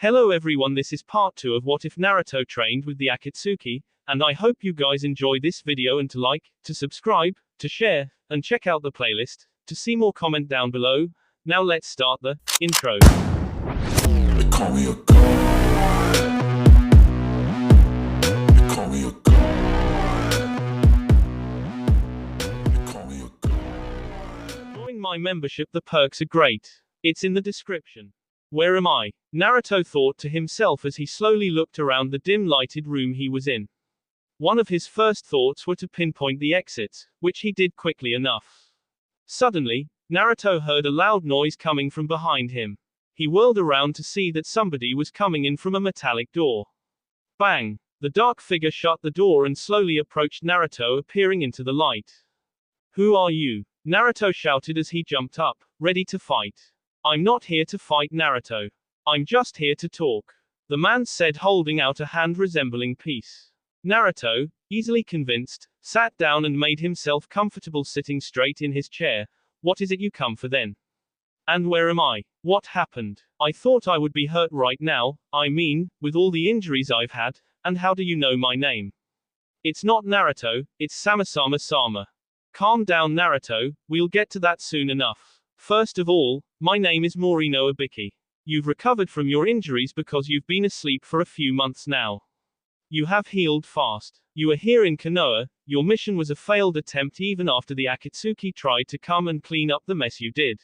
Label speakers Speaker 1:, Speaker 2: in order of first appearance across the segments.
Speaker 1: Hello everyone, this is part 2 of What If Naruto Trained with the Akatsuki, and I hope you guys enjoy this video and to like, to subscribe, to share, and check out the playlist, to see more comment down below. Now let's start the intro.
Speaker 2: They call me a god. They call me a god. They call me a god.
Speaker 1: Join my membership, the perks are great. It's in the description. Where am I? Naruto thought to himself as he slowly looked around the dim-lighted room he was in. One of his first thoughts were to pinpoint the exits, which he did quickly enough. Suddenly, Naruto heard a loud noise coming from behind him. He whirled around to see that somebody was coming in from a metallic door. Bang! The dark figure shut the door and slowly approached Naruto, appearing into the light. "Who are you?" Naruto shouted as he jumped up, ready to fight. "I'm not here to fight, Naruto. I'm just here to talk," the man said, holding out a hand resembling peace. Naruto, easily convinced, sat down and made himself comfortable sitting straight in his chair. "What is it you come for then? And where am I? What happened? I thought I would be hurt right now, I mean, with all the injuries I've had, and how do you know my name?" "It's not Naruto, it's Sama-sama-sama. Calm down, Naruto, we'll get to that soon enough. First of all, my name is Morino Ibiki. You've recovered from your injuries because you've been asleep for a few months now. You have healed fast. You are here in Konoha. Your mission was a failed attempt even after the Akatsuki tried to come and clean up the mess you did."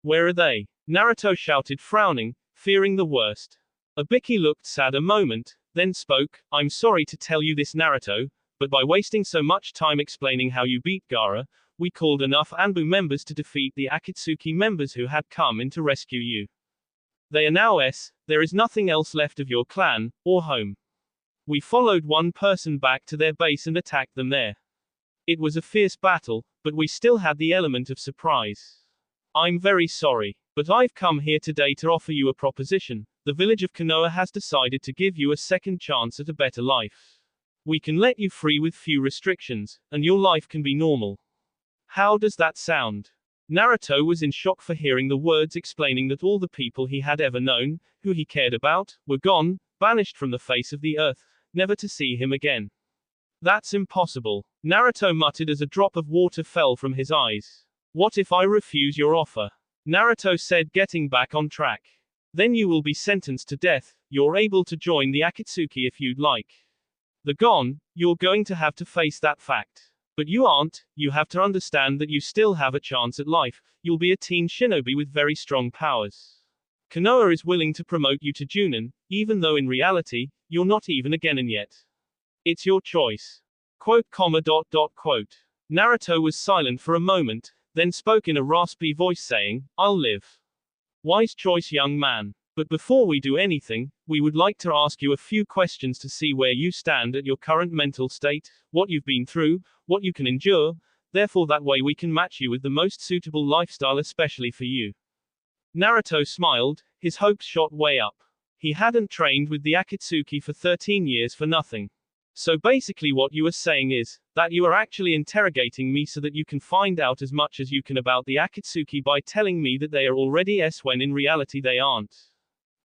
Speaker 1: Where are they?" Naruto shouted, frowning, fearing the worst. Ibiki looked sad a moment, then spoke. "I'm sorry to tell you this, Naruto, but by wasting so much time explaining how you beat Gaara, we called enough Anbu members to defeat the Akatsuki members who had come in to rescue you. They are now there is nothing else left of your clan, or home. We followed one person back to their base and attacked them there. It was a fierce battle, but we still had the element of surprise. I'm very sorry, but I've come here today to offer you a proposition. The village of Konoha has decided to give you a second chance at a better life. We can let you free with few restrictions, and your life can be normal. How does that sound?" Naruto was in shock for hearing the words explaining that all the people he had ever known, who he cared about, were gone, banished from the face of the earth, never to see him again. "That's impossible," Naruto muttered as a drop of water fell from his eyes. "What if I refuse your offer?" Naruto said, getting back on track. "Then you will be sentenced to death. You're able to join the Akatsuki if you'd like. They're gone, you're going to have to face that fact. But you aren't. You have to understand that you still have a chance at life. You'll be a teen shinobi with very strong powers. Konoha is willing to promote you to Junin, even though in reality, you're not even a genin yet. It's your choice." Naruto was silent for a moment, then spoke in a raspy voice saying, "I'll live." "Wise choice, young man. But before we do anything, we would like to ask you a few questions to see where you stand at your current mental state, what you've been through, what you can endure, therefore that way we can match you with the most suitable lifestyle especially for you." Naruto smiled, his hopes shot way up. He hadn't trained with the Akatsuki for 13 years for nothing. "So basically what you are saying is, that you are actually interrogating me so that you can find out as much as you can about the Akatsuki by telling me that they are already when in reality they aren't.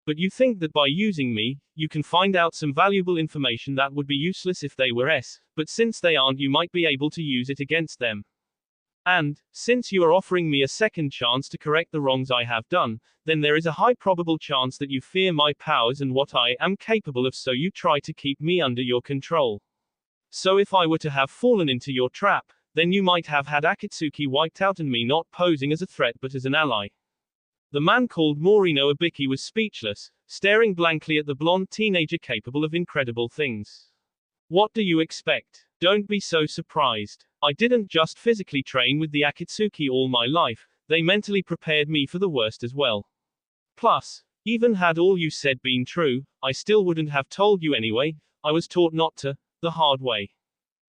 Speaker 1: But you think that by using me, you can find out some valuable information that would be useless if they were but since they aren't you might be able to use it against them. And, since you are offering me a second chance to correct the wrongs I have done, then there is a high probable chance that you fear my powers and what I am capable of, so you try to keep me under your control. So if I were to have fallen into your trap, then you might have had Akatsuki wiped out and me not posing as a threat but as an ally." The man called Morino Ibiki was speechless, staring blankly at the blonde teenager capable of incredible things. "What do you expect? Don't be so surprised. I didn't just physically train with the Akatsuki all my life, they mentally prepared me for the worst as well. Plus, even had all you said been true, I still wouldn't have told you anyway. I was taught not to, the hard way.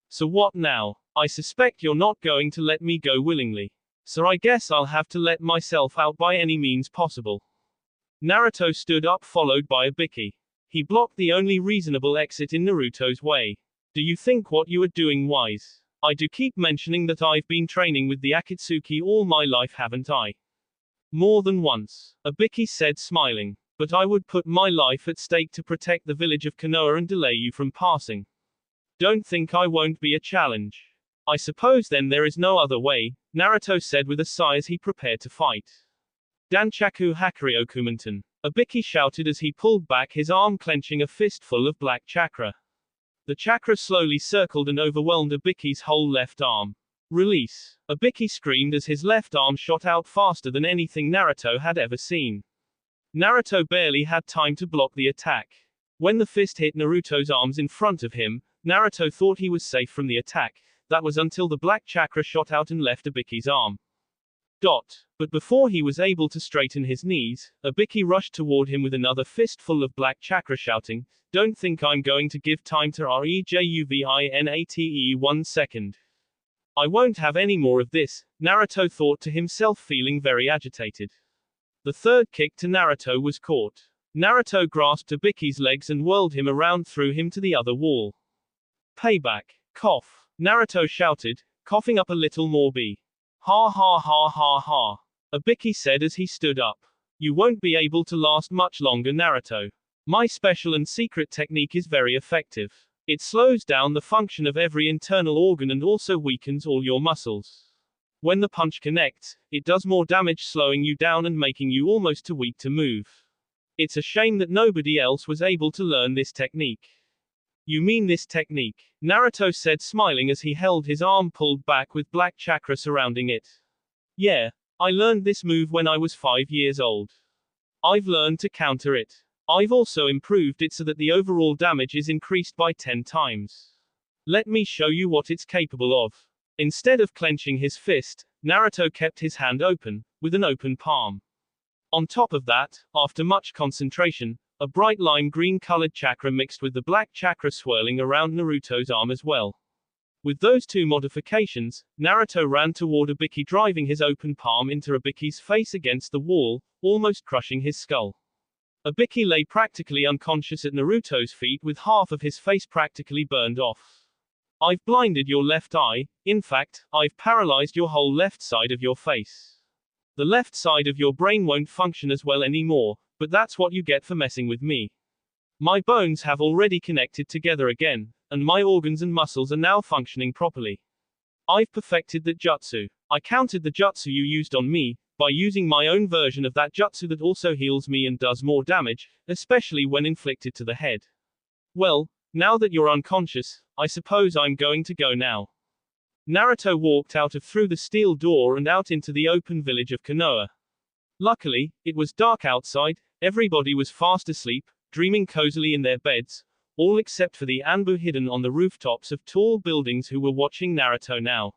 Speaker 1: So what now? I suspect you're not going to let me go willingly. So I guess I'll have to let myself out by any means possible." Naruto stood up, followed by Ibiki. He blocked the only reasonable exit in Naruto's way. "Do you think what you are doing wise? I do keep mentioning that I've been training with the Akatsuki all my life, haven't I?" "More than once," Ibiki said, smiling. but I would put my life at stake to protect the village of Konoha and delay you from passing. Don't think I won't be a challenge. I suppose then there is no other way, Naruto said with a sigh as he prepared to fight. Danchaku Hakuryokumenton. Ibiki shouted as he pulled back his arm, clenching a fistful of black chakra. The chakra slowly circled and overwhelmed Ibiki's whole left arm. Release. Ibiki screamed as his left arm shot out faster than anything Naruto had ever seen. Naruto barely had time to block the attack. When the fist hit Naruto's arms in front of him, Naruto thought he was safe from the attack. That was until the black chakra shot out and left Ibiki's arm. But before he was able to straighten his knees, Ibiki rushed toward him with another fistful of black chakra, shouting, "Don't think I'm going to give time to Rejuvinate 1 second. I won't have any more of this," Naruto thought to himself, feeling very agitated. The third kick to Naruto was caught. Naruto grasped Ibiki's legs and whirled him around, threw him to the other wall. Payback. Cough. Naruto shouted, coughing up a little more. Ha ha ha ha ha. Ibiki said as he stood up. You won't be able to last much longer, Naruto. My special and secret technique is very effective. It slows down the function of every internal organ and also weakens all your muscles. When the punch connects, it does more damage, slowing you down and making you almost too weak to move. It's a shame that nobody else was able to learn this technique. You mean this technique? Naruto said, smiling as he held his arm pulled back with black chakra surrounding it. Yeah, I learned this move when I was 5 years old. I've learned to counter it. I've also improved it so that the overall damage is increased by 10 times. Let me show you what it's capable of. Instead of clenching his fist, Naruto kept his hand open, with an open palm. On top of that, after much concentration, a bright lime green colored chakra mixed with the black chakra swirling around Naruto's arm as well. With those two modifications, Naruto ran toward Ibiki, driving his open palm into Ibiki's face against the wall, almost crushing his skull. Ibiki lay practically unconscious at Naruto's feet with half of his face practically burned off. I've blinded your left eye, in fact, I've paralyzed your whole left side of your face. The left side of your brain won't function as well anymore, but that's what you get for messing with me. My bones have already connected together again, and my organs and muscles are now functioning properly. I've perfected that jutsu. I countered the jutsu you used on me, by using my own version of that jutsu that also heals me and does more damage, especially when inflicted to the head. Well, now that you're unconscious, I suppose I'm going to go now. Naruto walked out of through the steel door and out into the open village of Konoha. Luckily, it was dark outside, everybody was fast asleep, dreaming cozily in their beds, all except for the Anbu hidden on the rooftops of tall buildings who were watching Naruto now.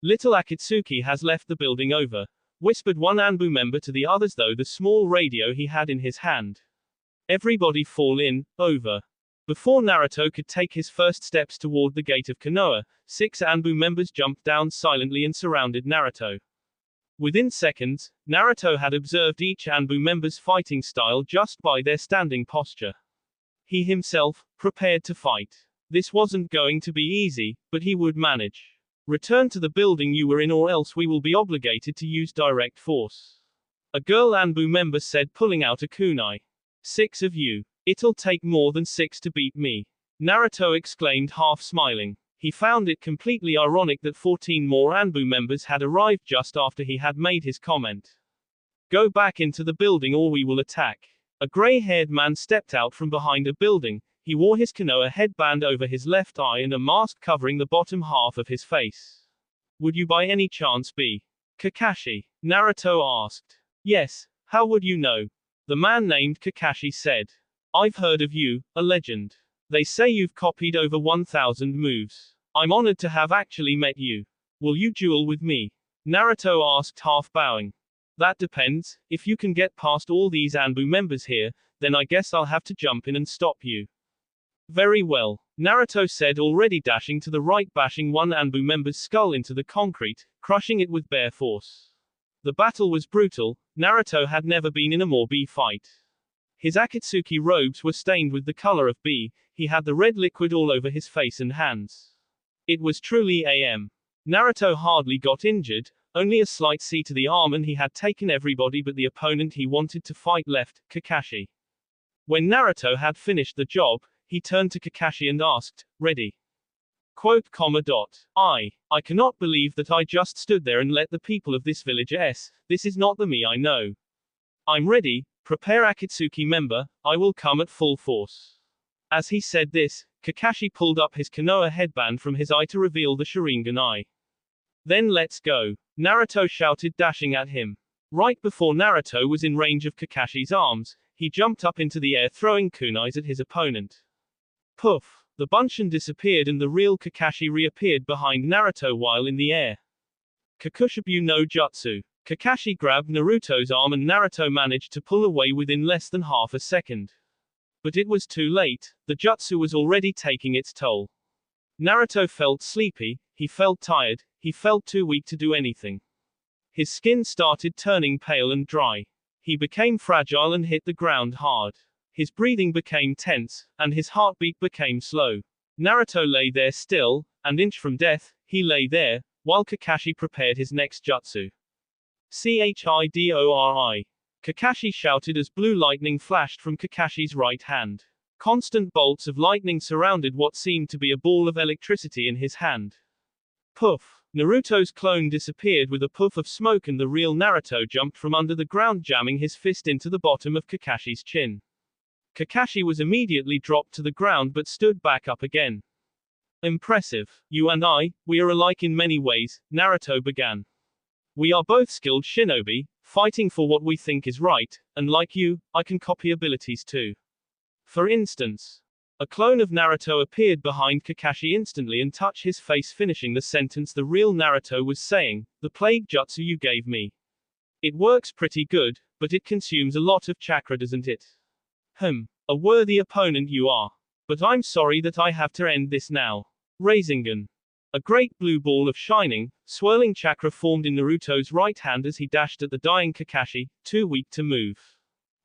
Speaker 1: Little Akatsuki has left the building over, whispered one Anbu member to the others through the small radio he had in his hand. Everybody fall in, over. Before Naruto could take his first steps toward the gate of Konoha, 6 Anbu members jumped down silently and surrounded Naruto. Within seconds, Naruto had observed each Anbu member's fighting style just by their standing posture. He himself, prepared to fight. This wasn't going to be easy, but he would manage. Return to the building you were in or else we will be obligated to use direct force. A girl Anbu member said, pulling out a kunai. 6 of you. It'll take more than 6 to beat me. Naruto exclaimed, half smiling. He found it completely ironic that 14 more Anbu members had arrived just after he had made his comment. Go back into the building or we will attack. A gray-haired man stepped out from behind a building. He wore his Konoha headband over his left eye and a mask covering the bottom half of his face. Would you by any chance be Kakashi? Naruto asked. Yes, how would you know? The man named Kakashi said. I've heard of you, a legend. They say you've copied over 1,000 moves. I'm honored to have actually met you. Will you duel with me? Naruto asked, half bowing. That depends. If you can get past all these Anbu members here, then I guess I'll have to jump in and stop you. Very well, Naruto said, already dashing to the right, bashing one Anbu member's skull into the concrete, crushing it with bare force. The battle was brutal. Naruto had never been in a more fight. His Akatsuki robes were stained with the color of B, he had the red liquid all over his face and hands. It was truly AM. Naruto hardly got injured, Only a slight C to the arm and he had taken everybody but the opponent he wanted to fight left, Kakashi. When Naruto had finished the job, he turned to Kakashi and asked, "Ready?" I cannot believe that I just stood there and let the people of this village this is not the me I know. I'm ready, prepare Akatsuki member, I will come at full force. As he said this, Kakashi pulled up his Konoha headband from his eye to reveal the Sharingan eye. Then let's go, Naruto shouted, dashing at him. Right before Naruto was in range of Kakashi's arms, he jumped up into the air throwing kunais at his opponent. Poof! The Bunshin disappeared and the real Kakashi reappeared behind Naruto while in the air. Kakushibu no Jutsu. Kakashi grabbed Naruto's arm and Naruto managed to pull away within less than half a second. But it was too late, the jutsu was already taking its toll. Naruto felt sleepy, he felt tired, he felt too weak to do anything. His skin started turning pale and dry. He became fragile and hit the ground hard. His breathing became tense, and his heartbeat became slow. Naruto lay there still, an inch from death, he lay there, while Kakashi prepared his next jutsu. Chidori. Kakashi shouted as blue lightning flashed from Kakashi's right hand. Constant bolts of lightning surrounded what seemed to be a ball of electricity in his hand. Poof! Naruto's clone disappeared with a puff of smoke and the real Naruto jumped from under the ground, jamming his fist into the bottom of Kakashi's chin. Kakashi was immediately dropped to the ground but stood back up again. Impressive. You and I, we are alike in many ways, Naruto began. We are both skilled shinobi, fighting for what we think is right, and like you, I can copy abilities too. For instance, a clone of Naruto appeared behind Kakashi instantly and touched his face, finishing the sentence the real Naruto was saying, "The plague jutsu you gave me. It works pretty good, but it consumes a lot of chakra, doesn't it? A worthy opponent you are. But I'm sorry that I have to end this now." Rasengan. A great blue ball of shining, swirling chakra formed in Naruto's right hand as he dashed at the dying Kakashi, too weak to move.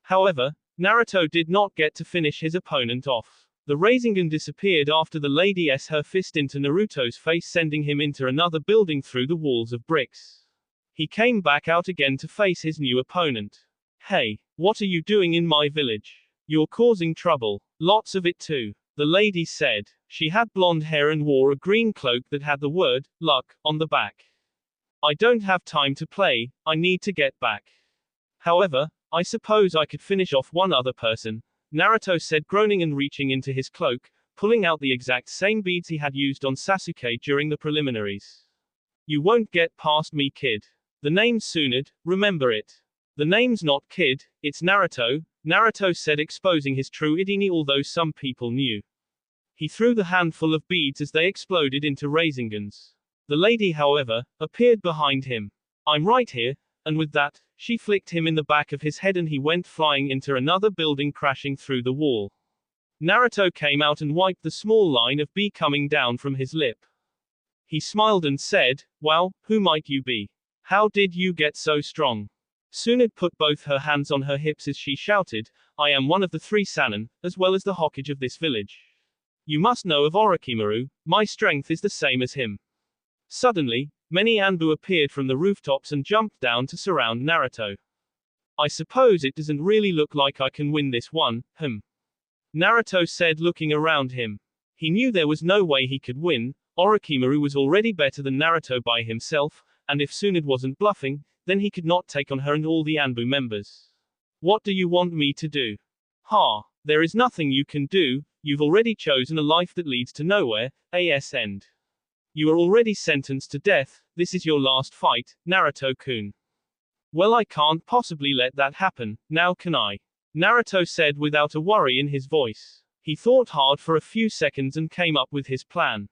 Speaker 1: However, Naruto did not get to finish his opponent off. The Rasengan disappeared after the lady her fist into Naruto's face, sending him into another building through the walls of bricks. He came back out again to face his new opponent. "Hey, what are you doing in my village? You're causing trouble. Lots of it too," the lady said. She had blonde hair and wore a green cloak that had the word, luck, on the back. "I don't have time to play, I need to get back. However, I suppose I could finish off one other person," Naruto said, groaning and reaching into his cloak, pulling out the exact same beads he had used on Sasuke during the preliminaries. "You won't get past me, kid. The name's Tsunade, remember it. The name's not Kid, it's Naruto," Naruto said, exposing his true identity, although some people knew. He threw the handful of beads as they exploded into Rasengans. The lady, however, appeared behind him. "I'm right here," and with that, she flicked him in the back of his head and he went flying into another building, crashing through the wall. Naruto came out and wiped the small line of B coming down from his lip. He smiled and said, "Wow, who might you be? How did you get so strong?" Tsunade put both her hands on her hips as she shouted, "I am one of the 3 Sannin, as well as the Hokage of this village. You must know of Orochimaru, my strength is the same as him." Suddenly, many Anbu appeared from the rooftops and jumped down to surround Naruto. "I suppose it doesn't really look like I can win this one, Naruto said, looking around him. He knew there was no way he could win. Orochimaru was already better than Naruto by himself, and if Tsunade wasn't bluffing, then he could not take on her and all the Anbu members. "What do you want me to do?" There is nothing you can do, you've already chosen a life that leads to nowhere, end. You are already sentenced to death, this is your last fight, Naruto-kun. "Well, I can't possibly let that happen, now can I?" Naruto said without a worry in his voice. He thought hard for a few seconds and came up with his plan.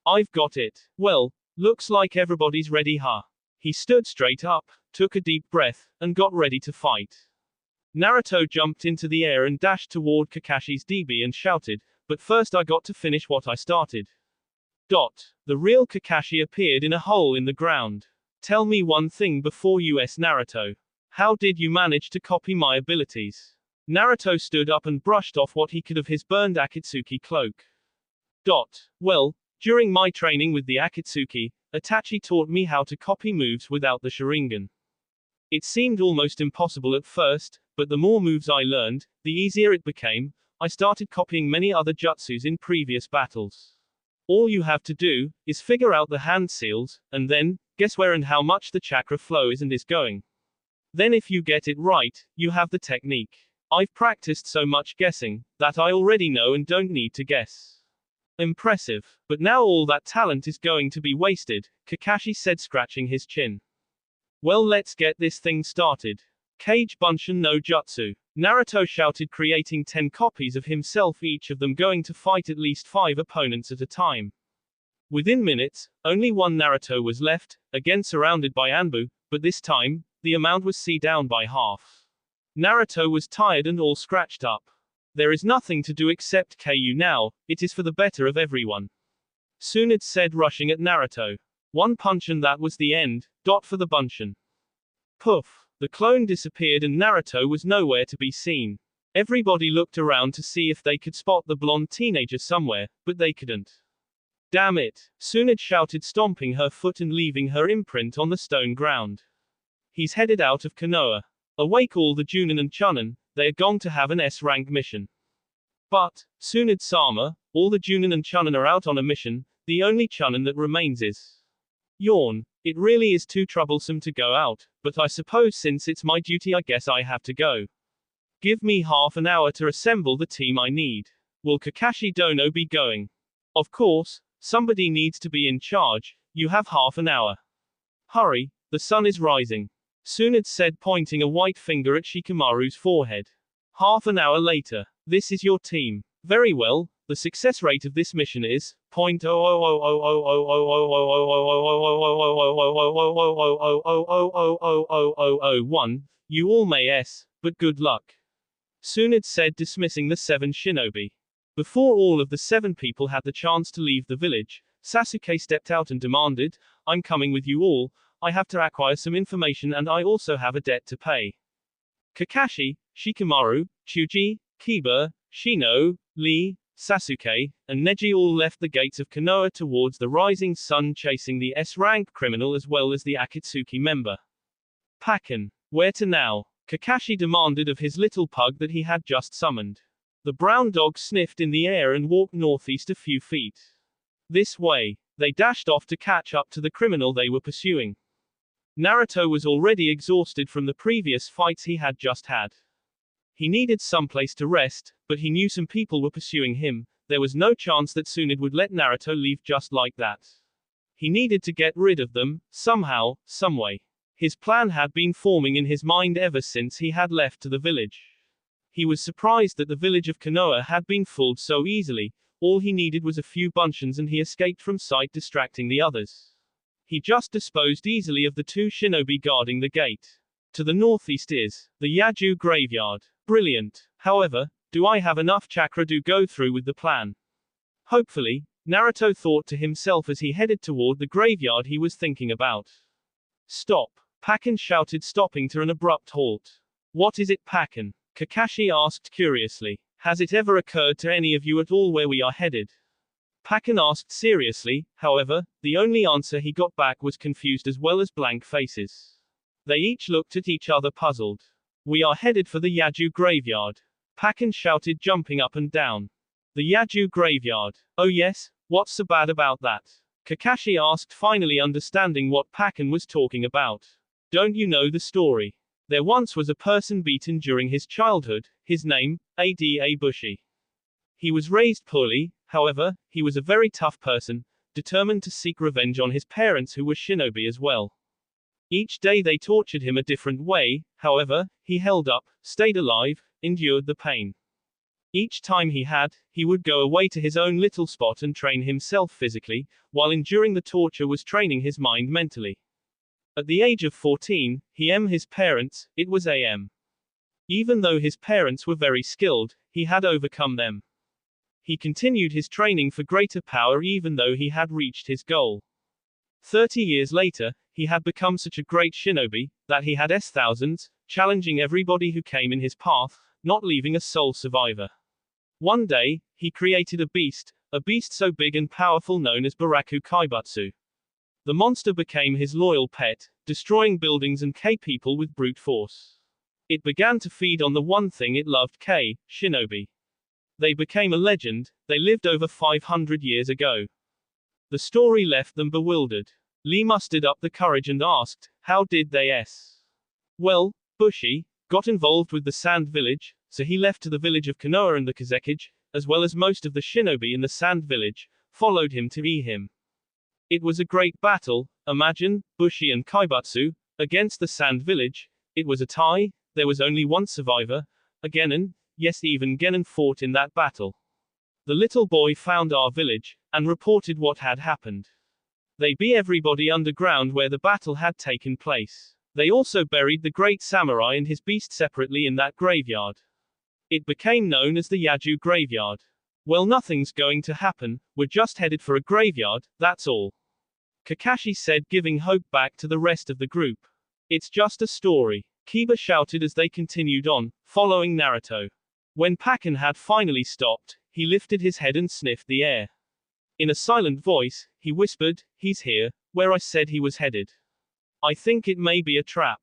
Speaker 1: "I've got it. Well, looks like everybody's ready, He stood straight up, took a deep breath, and got ready to fight. Naruto jumped into the air and dashed toward Kakashi's DB and shouted, "But first I got to finish what I started." The real Kakashi appeared in a hole in the ground. "Tell me one thing before Naruto. How did you manage to copy my abilities?" Naruto stood up and brushed off what he could of his burned Akatsuki cloak. "Well, during my training with the Akatsuki, Itachi taught me how to copy moves without the Sharingan. It seemed almost impossible at first, but the more moves I learned, the easier it became. I started copying many other jutsus in previous battles. All you have to do is figure out the hand seals, and then guess where and how much the chakra flow is and is going. Then if you get it right, you have the technique. I've practiced so much guessing that I already know and don't need to guess. Impressive. But now all that talent is going to be wasted, Kakashi said, scratching his chin. Well, let's get this thing started. Kage Bunshin no Jutsu. Naruto shouted, creating 10 copies of himself, each of them going to fight at least 5 opponents at a time. Within minutes, only one Naruto was left, again surrounded by Anbu, but this time, the amount was down by half. Naruto was tired and all scratched up. There is nothing to do except KU now, it is for the better of everyone. Tsunade said, rushing at Naruto. One punch and that was the end, for the Bunshin. Poof. The clone disappeared and Naruto was nowhere to be seen. Everybody looked around to see if they could spot the blonde teenager somewhere, but they couldn't. Damn it, Tsunade shouted, stomping her foot and leaving her imprint on the stone ground. He's headed out of Konoha. Awake all the Junin and Chunin, they are going to have an S-rank mission. But, Tsunade-sama, all the Junin and Chunin are out on a mission, the only Chunin that remains is... Yawn. It really is too troublesome to go out, but I suppose since it's my duty I guess I have to go. Give me half an hour to assemble the team I need. Will Kakashi Dono be going? Of course, somebody needs to be in charge, you have half an hour. Hurry, the sun is rising. Tsunade said, pointing a white finger at Shikamaru's forehead. Half an hour later. This is your team. Very well, the success rate of this mission is 0.0000000000000000001. You all may S, but good luck. Tsunade said, dismissing the 7 shinobi. Before all of the 7 people had the chance to leave the village, Sasuke stepped out and demanded, I'm coming with you all, I have to acquire some information and I also have a debt to pay. Kakashi, Shikamaru, Chuji, Kiba, Shino, Lee, Sasuke, and Neji all left the gates of Konoha towards the rising sun, chasing the S-rank criminal as well as the Akatsuki member. Pakken. Where to now? Kakashi demanded of his little pug that he had just summoned. The brown dog sniffed in the air and walked northeast a few feet. This way. They dashed off to catch up to the criminal they were pursuing. Naruto was already exhausted from the previous fights he had just had. He needed someplace to rest, but he knew some people were pursuing him. There was no chance that Tsunade would let Naruto leave just like that. He needed to get rid of them, somehow, someway. His plan had been forming in his mind ever since he had left to the village. He was surprised that the village of Konoha had been fooled so easily. All he needed was a few Bunshins and he escaped from sight, distracting the others. He just disposed easily of the 2 shinobi guarding the gate. To the northeast is the Yaju graveyard. Brilliant. However, do I have enough chakra to go through with the plan? Hopefully, Naruto thought to himself as he headed toward the graveyard he was thinking about. Stop. Pakken shouted, stopping to an abrupt halt. What is it, Pakken? Kakashi asked curiously. Has it ever occurred to any of you at all where we are headed? Pakken asked seriously, however, the only answer he got back was confused as well as blank faces. They each looked at each other puzzled. We are headed for the Yaju graveyard. Pakken shouted, jumping up and down. The Yaju graveyard. Oh yes, what's so bad about that? Kakashi asked, finally understanding what Pakken was talking about. Don't you know the story? There once was a person beaten during his childhood, his name, Ada Bushi. He was raised poorly, however, he was a very tough person, determined to seek revenge on his parents who were shinobi as well. Each day they tortured him a different way, however, he held up, stayed alive, endured the pain. Each time he would go away to his own little spot and train himself physically, while enduring the torture was training his mind mentally. At the age of 14, his parents, it was am. Even though his parents were very skilled, he had overcome them. He continued his training for greater power even though he had reached his goal. 30 years later, he had become such a great shinobi, that he had thousands, challenging everybody who came in his path, not leaving a sole survivor. One day, he created a beast so big and powerful known as Baraku Kaibutsu. The monster became his loyal pet, destroying buildings and people with brute force. It began to feed on the one thing it loved, shinobi. They became a legend. They lived over 500 years ago. The story left them bewildered. Lee mustered up the courage and asked, how did they Well, Bushi got involved with the Sand Village, so he left to the village of Konoha, and the Kazekage, as well as most of the shinobi in the Sand Village, followed him to him. It was a great battle. Imagine, Bushi and Kaibatsu, against the Sand Village. It was a tie. There was only one survivor, a genin. Yes, even genin fought in that battle. The little boy found our village, and reported what had happened. They beat everybody underground where the battle had taken place. They also buried the great samurai and his beast separately in that graveyard. It became known as the Yaju graveyard. Well, nothing's going to happen, we're just headed for a graveyard, that's all. Kakashi said, giving hope back to the rest of the group. It's just a story, Kiba shouted as they continued on, following Naruto. When Pakken had finally stopped, he lifted his head and sniffed the air. In a silent voice, he whispered, he's here, where I said he was headed. I think it may be a trap.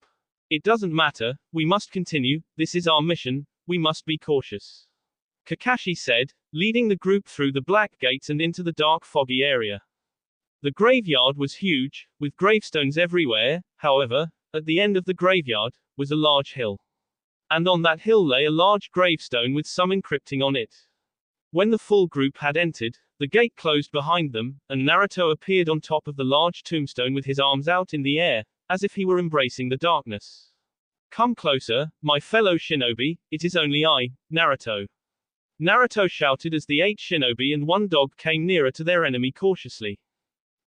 Speaker 1: It doesn't matter, we must continue, this is our mission, we must be cautious. Kakashi said, leading the group through the black gates and into the dark foggy area. The graveyard was huge, with gravestones everywhere. However, at the end of the graveyard was a large hill. And on that hill lay a large gravestone with some encrypting on it. When the full group had entered, the gate closed behind them, and Naruto appeared on top of the large tombstone with his arms out in the air, as if he were embracing the darkness. Come closer, my fellow shinobi, it is only I, Naruto. Naruto shouted as the 8 shinobi and one dog came nearer to their enemy cautiously.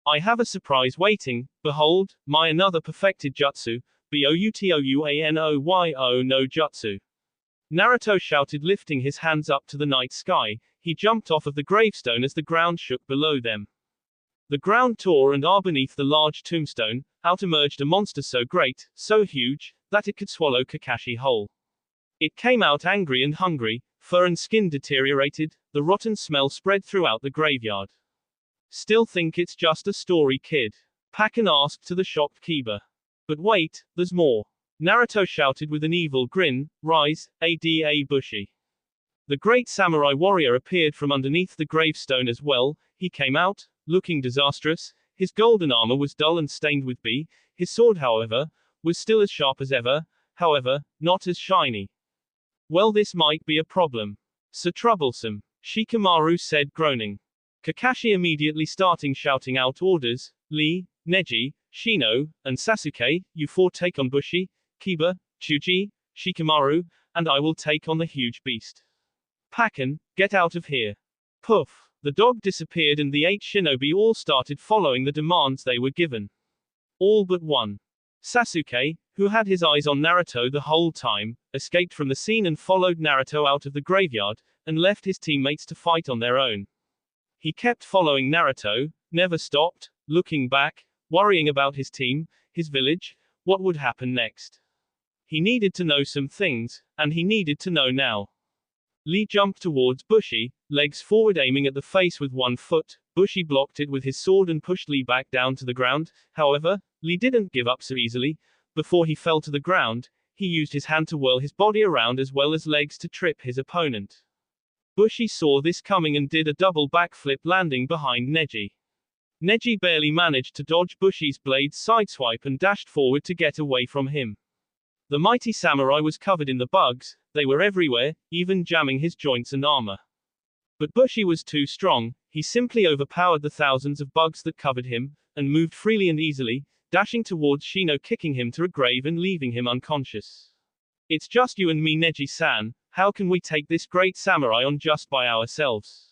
Speaker 1: I have a surprise waiting, behold, my another perfected jutsu, Boutouanoyo no jutsu. Naruto shouted, lifting his hands up to the night sky. He jumped off of the gravestone as the ground shook below them. The ground tore, and beneath the large tombstone, out emerged a monster so great, so huge, that it could swallow Kakashi whole. It came out angry and hungry, fur and skin deteriorated, the rotten smell spread throughout the graveyard. Still think it's just a story, kid? Pakken asked to the shocked Kiba. But wait, there's more. Naruto shouted with an evil grin, rise, Ada Bushi. The great samurai warrior appeared from underneath the gravestone as well. He came out, looking disastrous. His golden armor was dull and stained with B. His sword, however, was still as sharp as ever, however, not as shiny. Well, this might be a problem. So troublesome, Shikamaru said, groaning. Kakashi immediately starting shouting out orders, Lee, Neji, Shino, and Sasuke, you 4 take on Bushi, Kiba, Chuji, Shikamaru, and I will take on the huge beast. Pakken, get out of here. Poof. The dog disappeared and the 8 shinobi all started following the demands they were given. All but one. Sasuke, who had his eyes on Naruto the whole time, escaped from the scene and followed Naruto out of the graveyard, and left his teammates to fight on their own. He kept following Naruto, never stopped, looking back, worrying about his team, his village, what would happen next. He needed to know some things, and he needed to know now. Lee jumped towards Bushi, legs forward aiming at the face with one foot. Bushi blocked it with his sword and pushed Lee back down to the ground. However, Lee didn't give up so easily. Before he fell to the ground, he used his hand to whirl his body around as well as legs to trip his opponent. Bushi saw this coming and did a double backflip, landing behind Neji. Neji barely managed to dodge Bushi's blade's sideswipe and dashed forward to get away from him. The mighty samurai was covered in the bugs. They were everywhere, even jamming his joints and armor. But Bushi was too strong. He simply overpowered the thousands of bugs that covered him, and moved freely and easily, dashing towards Shino, kicking him to a grave and leaving him unconscious. It's just you and me, Neji-san. How can we take this great samurai on just by ourselves?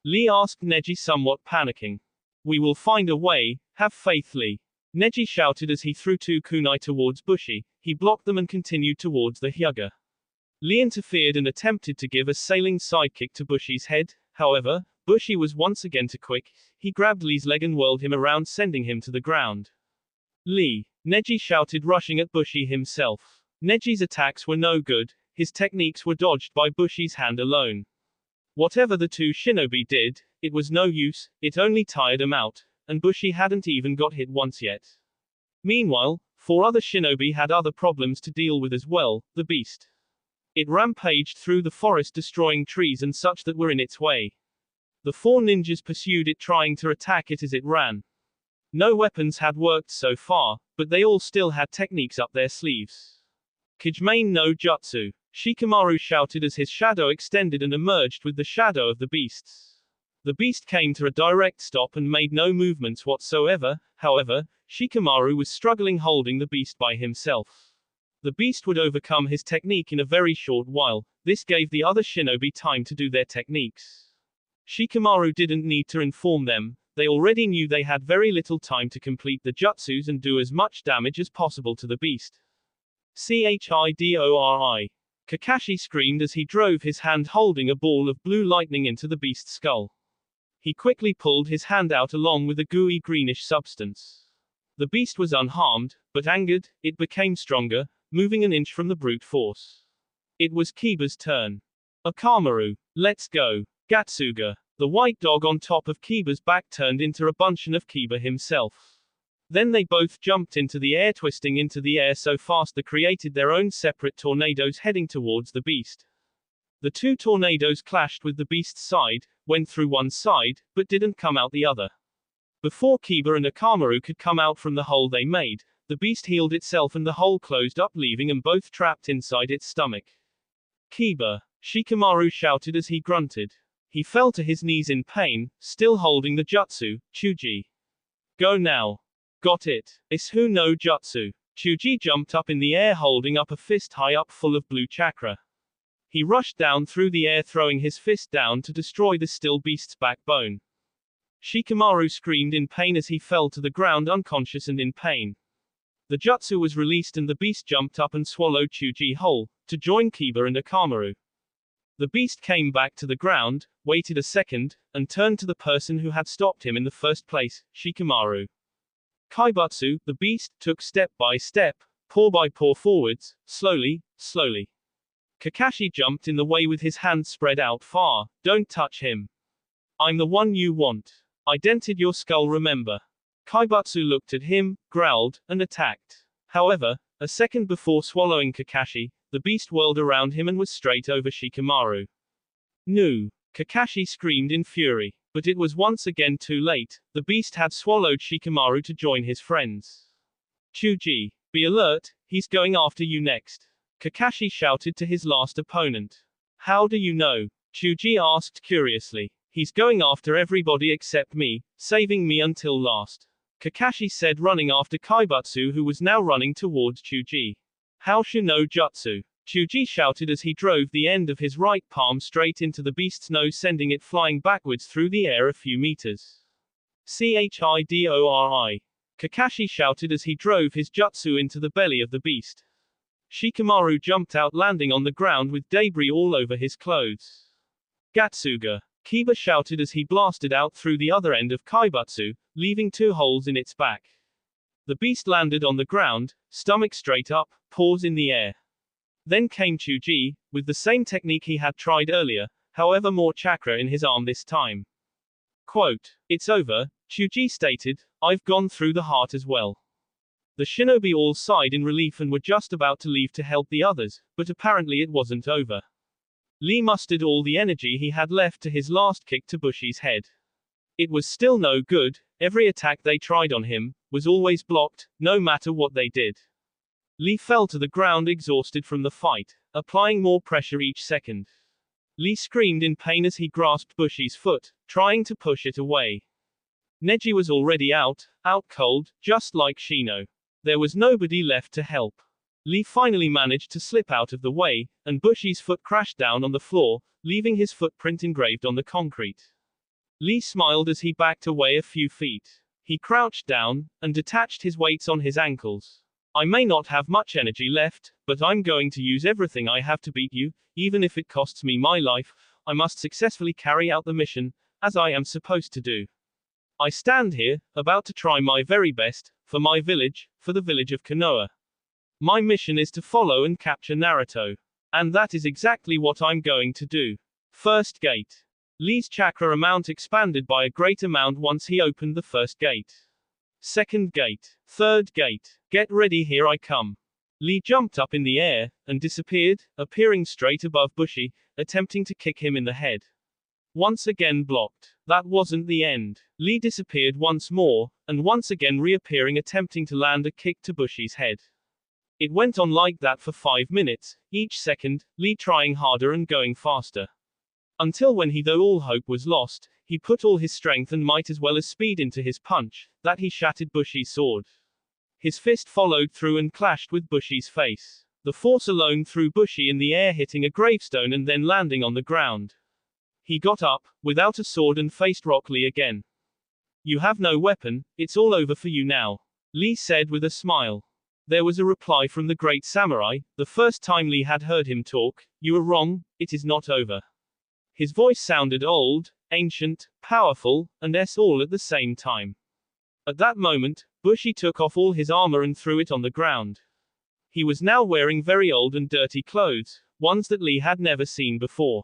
Speaker 1: Lee asked Neji, somewhat panicking. We will find a way, have faith, Lee. Neji shouted as he threw 2 kunai towards Bushi. He blocked them and continued towards the Hyuga. Lee interfered and attempted to give a sailing sidekick to Bushi's head. However, Bushi was once again too quick. He grabbed Lee's leg and whirled him around, sending him to the ground. Lee! Neji shouted, rushing at Bushi himself. Neji's attacks were no good. His techniques were dodged by Bushi's hand alone. Whatever the 2 shinobi did, it was no use. It only tired him out, and Bushi hadn't even got hit once yet. Meanwhile, 4 other shinobi had other problems to deal with as well, the beast. It rampaged through the forest destroying trees and such that were in its way. The 4 ninjas pursued it trying to attack it as it ran. No weapons had worked so far, but they all still had techniques up their sleeves. Kijimane no Jutsu. Shikamaru shouted as his shadow extended and emerged with the shadow of the beasts. The beast came to a direct stop and made no movements whatsoever. However, Shikamaru was struggling holding the beast by himself. The beast would overcome his technique in a very short while. This gave the other shinobi time to do their techniques. Shikamaru didn't need to inform them, they already knew they had very little time to complete the jutsus and do as much damage as possible to the beast. Chidori. Kakashi screamed as he drove his hand holding a ball of blue lightning into the beast's skull. He quickly pulled his hand out along with a gooey greenish substance. The beast was unharmed, but angered, it became stronger, moving an inch from the brute force. It was Kiba's turn. Akamaru, let's go. Gatsuga. The white dog on top of Kiba's back turned into a bunchen of Kiba himself. Then they both jumped into the air, twisting into the air so fast they created their own separate tornadoes heading towards the beast. The 2 tornadoes clashed with the beast's side, went through one side, but didn't come out the other. Before Kiba and Akamaru could come out from the hole they made, the beast healed itself and the hole closed up, leaving them both trapped inside its stomach. Kiba! Shikamaru shouted as he grunted. He fell to his knees in pain, still holding the jutsu, Chuji. Go now. Got it. Isu no jutsu. Chuji jumped up in the air holding up a fist high up full of blue chakra. He rushed down through the air throwing his fist down to destroy the still beast's backbone. Shikamaru screamed in pain as he fell to the ground unconscious and in pain. The jutsu was released and the beast jumped up and swallowed Chuji whole, to join Kiba and Akamaru. The beast came back to the ground, waited a second, and turned to the person who had stopped him in the first place, Shikamaru. Kaibutsu, the beast, took step by step, paw by paw forwards, slowly, slowly. Kakashi jumped in the way with his hands spread out far. Don't touch him. I'm the one you want. I dented your skull, remember? Kaibutsu looked at him, growled, and attacked. However, a second before swallowing Kakashi, the beast whirled around him and was straight over Shikamaru. No! Kakashi screamed in fury. But it was once again too late, the beast had swallowed Shikamaru to join his friends. Chuji, be alert, he's going after you next. Kakashi shouted to his last opponent. How do you know? Chuji asked curiously. He's going after everybody except me, saving me until last. Kakashi said, running after Kaibutsu, who was now running towards Chuji. Haoshu no jutsu. Chuji shouted as he drove the end of his right palm straight into the beast's nose, sending it flying backwards through the air a few meters. Chidori. Kakashi shouted as he drove his jutsu into the belly of the beast. Shikamaru jumped out, landing on the ground with debris all over his clothes. Gatsuga. Kiba shouted as he blasted out through the other end of Kaibutsu, leaving 2 holes in its back. The beast landed on the ground, stomach straight up, paws in the air. Then came Chuji, with the same technique he had tried earlier, however more chakra in his arm this time. Quote, "It's over," Chuji stated, "I've gone through the heart as well." The shinobi all sighed in relief and were just about to leave to help the others, but apparently it wasn't over. Lee mustered all the energy he had left to his last kick to Bushi's head. It was still no good, every attack they tried on him was always blocked, no matter what they did. Lee fell to the ground exhausted from the fight, applying more pressure each second. Lee screamed in pain as he grasped Bushi's foot, trying to push it away. Neji was already out cold, just like Shino. There was nobody left to help. Lee finally managed to slip out of the way, and Bushi's foot crashed down on the floor, leaving his footprint engraved on the concrete. Lee smiled as he backed away a few feet. He crouched down, and detached his weights on his ankles. I may not have much energy left, but I'm going to use everything I have to beat you, even if it costs me my life. I must successfully carry out the mission, as I am supposed to do. I stand here, about to try my very best, for my village, for the village of Konoha. My mission is to follow and capture Naruto. And that is exactly what I'm going to do. First gate. Lee's chakra amount expanded by a great amount once he opened the first gate. Second gate. Third gate. Get ready, here I come. Lee jumped up in the air, and disappeared, appearing straight above Bushi, attempting to kick him in the head. Once again blocked. That wasn't the end. Lee disappeared once more, and once again reappearing attempting to land a kick to Bushi's head. It went on like that for 5 minutes, each second, Lee trying harder and going faster. Until when though all hope was lost, he put all his strength and might as well as speed into his punch, that he shattered Bushi's sword. His fist followed through and clashed with Bushi's face. The force alone threw Bushi in the air, hitting a gravestone and then landing on the ground. He got up, without a sword, and faced Rock Lee again. You have no weapon, it's all over for you now, Lee said with a smile. There was a reply from the great samurai, the first time Lee had heard him talk. You are wrong, it is not over. His voice sounded old, ancient, powerful, and all at the same time. At that moment, Bushi took off all his armor and threw it on the ground. He was now wearing very old and dirty clothes, ones that Lee had never seen before.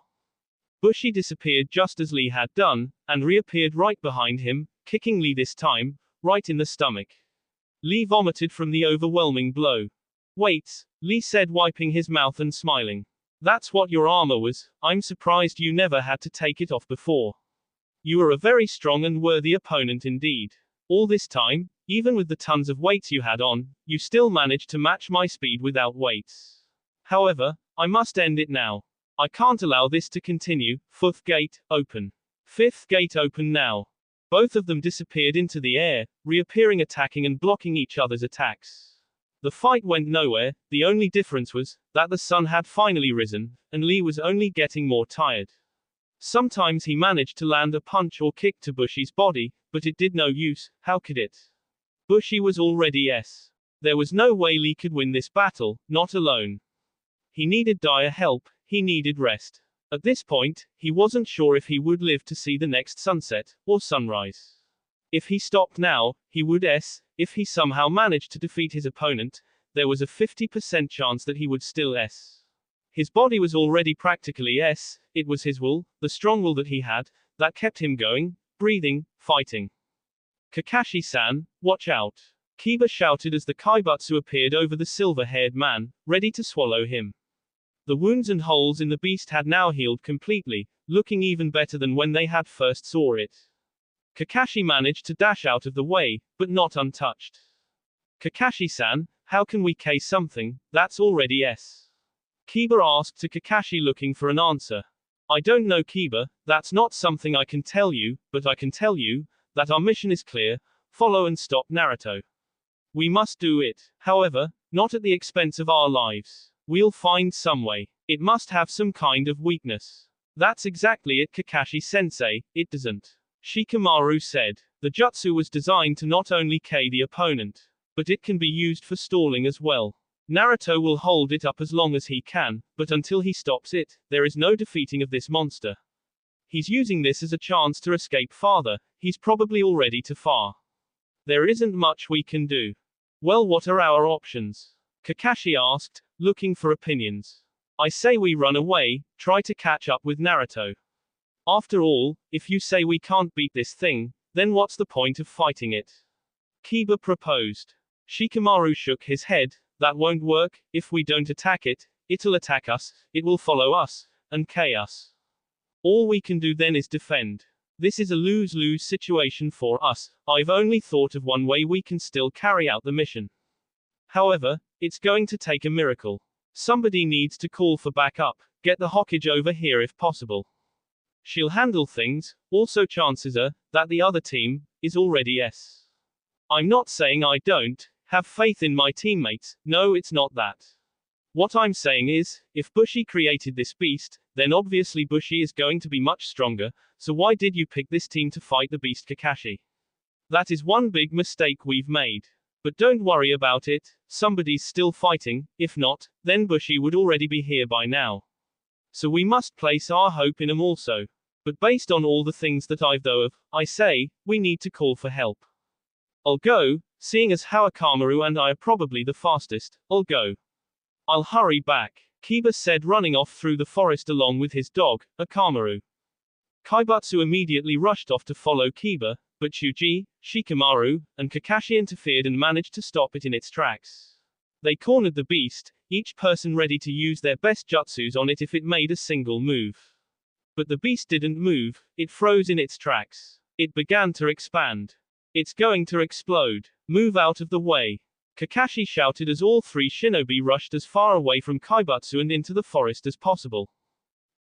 Speaker 1: Bushi disappeared just as Lee had done, and reappeared right behind him, kicking Lee this time, right in the stomach. Lee vomited from the overwhelming blow. Wait, Lee said, wiping his mouth and smiling. That's what your armor was. I'm surprised you never had to take it off before. You are a very strong and worthy opponent indeed. All this time, even with the tons of weights you had on, you still managed to match my speed without weights. However, I must end it now. I can't allow this to continue. Fourth gate, open. Fifth gate, open now. Both of them disappeared into the air, reappearing, attacking and blocking each other's attacks. The fight went nowhere. The only difference was that the sun had finally risen, and Lee was only getting more tired. Sometimes he managed to land a punch or kick to Bushi's body, but it did no use. How could it? Bushi was already S. There was no way Lee could win this battle, not alone. He needed dire help, he needed rest. At this point, he wasn't sure if he would live to see the next sunset, or sunrise. If he stopped now, he would S. If he somehow managed to defeat his opponent, there was a 50% chance that he would still S. His body was already practically S. It was his will, the strong will that he had, that kept him going, breathing, fighting. Kakashi-san, watch out. Kiba shouted as the Kaibutsu appeared over the silver-haired man, ready to swallow him. The wounds and holes in the beast had now healed completely, looking even better than when they had first saw it. Kakashi managed to dash out of the way, but not untouched. Kakashi-san, how can we K something that's already S? Kiba asked to Kakashi, looking for an answer. I don't know, Kiba, that's not something I can tell you, but I can tell you that our mission is clear: follow and stop Naruto. We must do it, however, not at the expense of our lives. We'll find some way. It must have some kind of weakness. That's exactly it, Kakashi-sensei, it doesn't. Shikamaru said. The jutsu was designed to not only K the opponent, but it can be used for stalling as well. Naruto will hold it up as long as he can, but until he stops it, there is no defeating of this monster. He's using this as a chance to escape farther. He's probably already too far. There isn't much we can do. Well, what are our options? Kakashi asked, looking for opinions. I say we run away, try to catch up with Naruto. After all, if you say we can't beat this thing, then what's the point of fighting it? Kiba proposed. Shikamaru shook his head. That won't work. If we don't attack it, it'll attack us, it will follow us, and K us. All we can do then is defend. This is a lose-lose situation for us. I've only thought of one way we can still carry out the mission. However, it's going to take a miracle. Somebody needs to call for backup. Get the Hokage over here if possible. She'll handle things. Also, chances are that the other team is already S. I'm not saying I don't have faith in my teammates. No, it's not that. What I'm saying is, if Bushi created this beast, then obviously Bushi is going to be much stronger, so why did you pick this team to fight the beast, Kakashi? That is one big mistake we've made. But don't worry about it, somebody's still fighting. If not, then Bushi would already be here by now. So we must place our hope in him also. But based on all the things that I've thought of, I say, we need to call for help. I'll go, seeing as how Akamaru and I are probably the fastest, I'll go. I'll hurry back, Kiba said, running off through the forest along with his dog, Akamaru. Kaibatsu immediately rushed off to follow Kiba, but Chuji, Shikamaru, and Kakashi interfered and managed to stop it in its tracks. They cornered the beast, each person ready to use their best jutsus on it if it made a single move. But the beast didn't move, it froze in its tracks. It began to expand. It's going to explode. Move out of the way. Kakashi shouted as all three shinobi rushed as far away from Kaibatsu and into the forest as possible.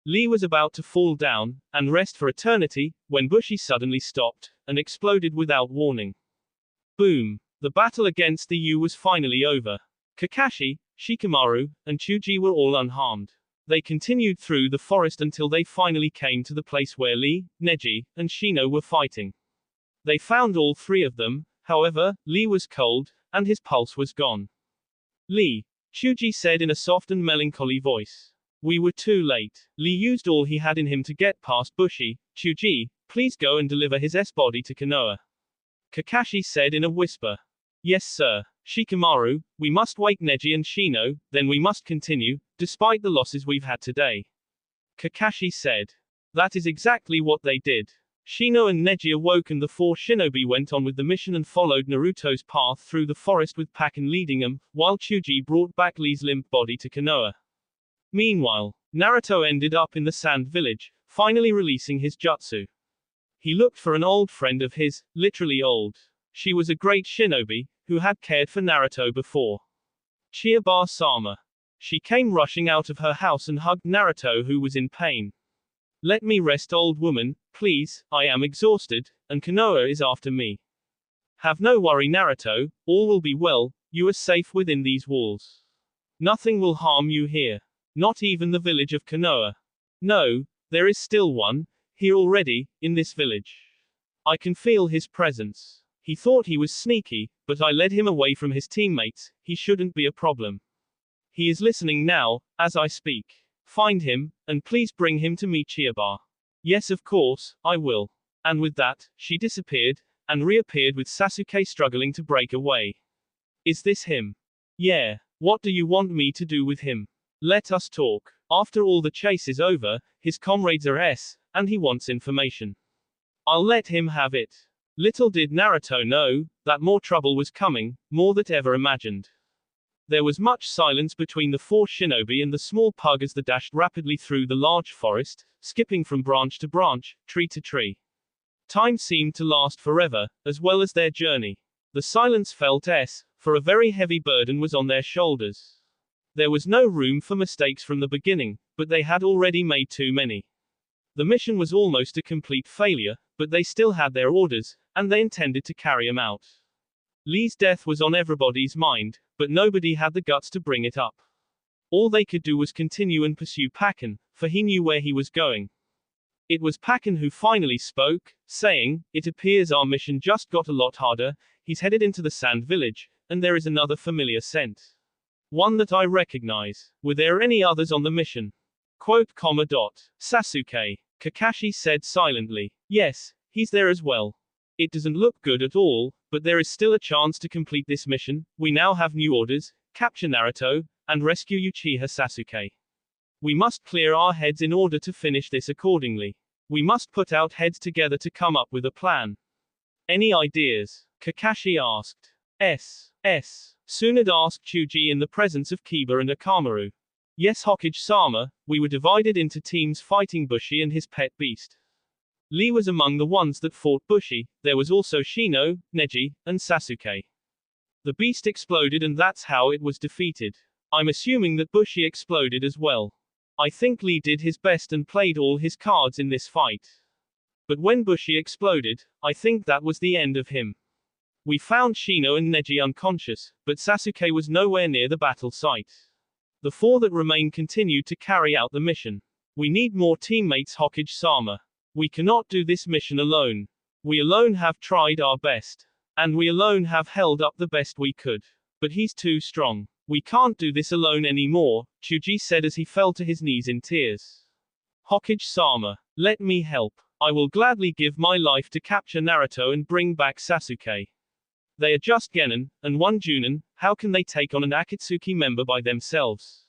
Speaker 1: Lee was about to fall down, and rest for eternity, when Bushi suddenly stopped, and exploded without warning. Boom. The battle against the U was finally over. Kakashi, Shikamaru, and Chuji were all unharmed. They continued through the forest until they finally came to the place where Lee, Neji, and Shino were fighting. They found all three of them, however, Lee was cold, and his pulse was gone. Lee, Chuji said in a soft and melancholy voice. We were too late. Lee used all he had in him to get past Bushi. Chuji, please go and deliver his S-body to Konoha. Kakashi said in a whisper. Yes sir. Shikamaru, we must wake Neji and Shino, then we must continue, despite the losses we've had today. Kakashi said. That is exactly what they did. Shino and Neji awoke and the four shinobi went on with the mission and followed Naruto's path through the forest with Pakken leading them, while Chuji brought back Lee's limp body to Konoha. Meanwhile, Naruto ended up in the sand village, finally releasing his jutsu. He looked for an old friend of his, literally old. She was a great shinobi, who had cared for Naruto before. Chiyoba-sama. She came rushing out of her house and hugged Naruto who was in pain. Let me rest old woman, please, I am exhausted, and Konoha is after me. Have no worry Naruto, all will be well, you are safe within these walls. Nothing will harm you here. Not even the village of Konoha. No, there is still one, here already, in this village. I can feel his presence. He thought he was sneaky, but I led him away from his teammates, he shouldn't be a problem. He is listening now, as I speak. Find him, and please bring him to me Chiyoba. Yes of course, I will. And with that, she disappeared, and reappeared with Sasuke struggling to break away. Is this him? Yeah. What do you want me to do with him? Let us talk. After all the chase is over, his comrades are and he wants information. I'll let him have it. Little did Naruto know, that more trouble was coming, more than ever imagined. There was much silence between the four shinobi and the small pug as they dashed rapidly through the large forest, skipping from branch to branch, tree to tree. Time seemed to last forever, as well as their journey. The silence felt for a very heavy burden was on their shoulders. There was no room for mistakes from the beginning, but they had already made too many. The mission was almost a complete failure, but they still had their orders, and they intended to carry them out. Lee's death was on everybody's mind, but nobody had the guts to bring it up. All they could do was continue and pursue Pakken, for he knew where he was going. It was Pakken who finally spoke, saying, it appears our mission just got a lot harder, he's headed into the sand village, and there is another familiar scent. One that I recognize. Were there any others on the mission? Sasuke. Kakashi said silently. Yes, he's there as well. It doesn't look good at all, but there is still a chance to complete this mission. We now have new orders, capture Naruto, and rescue Uchiha Sasuke. We must clear our heads in order to finish this accordingly. We must put our heads together to come up with a plan. Any ideas? Kakashi asked. Tsunade asked Chuji in the presence of Kiba and Akamaru. Yes Hokage-sama, we were divided into teams fighting Bushi and his pet beast. Lee was among the ones that fought Bushi, there was also Shino, Neji, and Sasuke. The beast exploded and that's how it was defeated. I'm assuming that Bushi exploded as well. I think Lee did his best and played all his cards in this fight. But when Bushi exploded, I think that was the end of him. We found Shino and Neji unconscious, but Sasuke was nowhere near the battle site. The four that remain continued to carry out the mission. We need more teammates Hokage-sama. We cannot do this mission alone. We alone have tried our best. And we alone have held up the best we could. But he's too strong. We can't do this alone anymore, Chuji said as he fell to his knees in tears. Hokage-sama, let me help. I will gladly give my life to capture Naruto and bring back Sasuke. They are just Genin, and one Junin, how can they take on an Akatsuki member by themselves?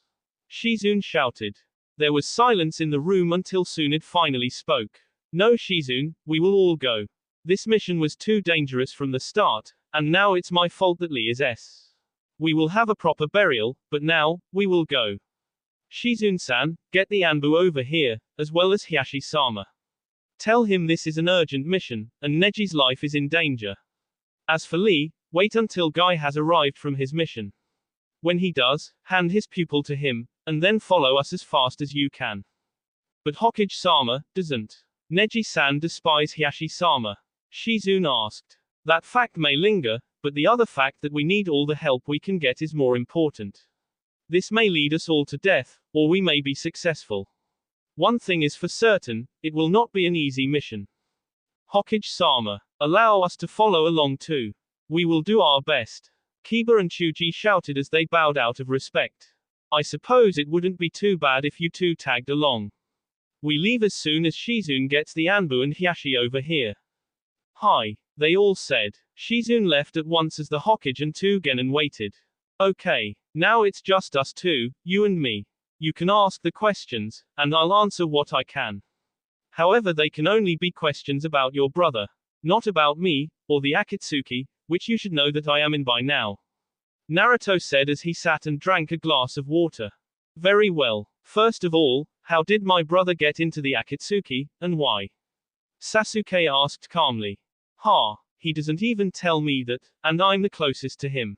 Speaker 1: Shizune shouted. There was silence in the room until Tsunade finally spoke. No Shizune, we will all go. This mission was too dangerous from the start, and now it's my fault that Lee is S. We will have a proper burial, but now, we will go. Shizune-san, get the Anbu over here, as well as Hiyashi-sama. Tell him this is an urgent mission, and Neji's life is in danger. As for Lee, wait until Guy has arrived from his mission. When he does, hand his pupil to him, and then follow us as fast as you can. But Hokage-sama doesn't. Neji-san despise Hiyashi-sama. Shizune asked. That fact may linger, but the other fact that we need all the help we can get is more important. This may lead us all to death, or we may be successful. One thing is for certain, it will not be an easy mission. Hokage-sama, allow us to follow along too. We will do our best. Kiba and Chuji shouted as they bowed out of respect. I suppose it wouldn't be too bad if you two tagged along. We leave as soon as Shizune gets the Anbu and Hiyashi over here. Hi, they all said. Shizune left at once as the Hokage and two Genin waited. Okay, now it's just us two, you and me. You can ask the questions, and I'll answer what I can. However, they can only be questions about your brother. Not about me, or the Akatsuki, which you should know that I am in by now. Naruto said as he sat and drank a glass of water. Very well. First of all, how did my brother get into the Akatsuki, and why? Sasuke asked calmly. He doesn't even tell me that, and I'm the closest to him.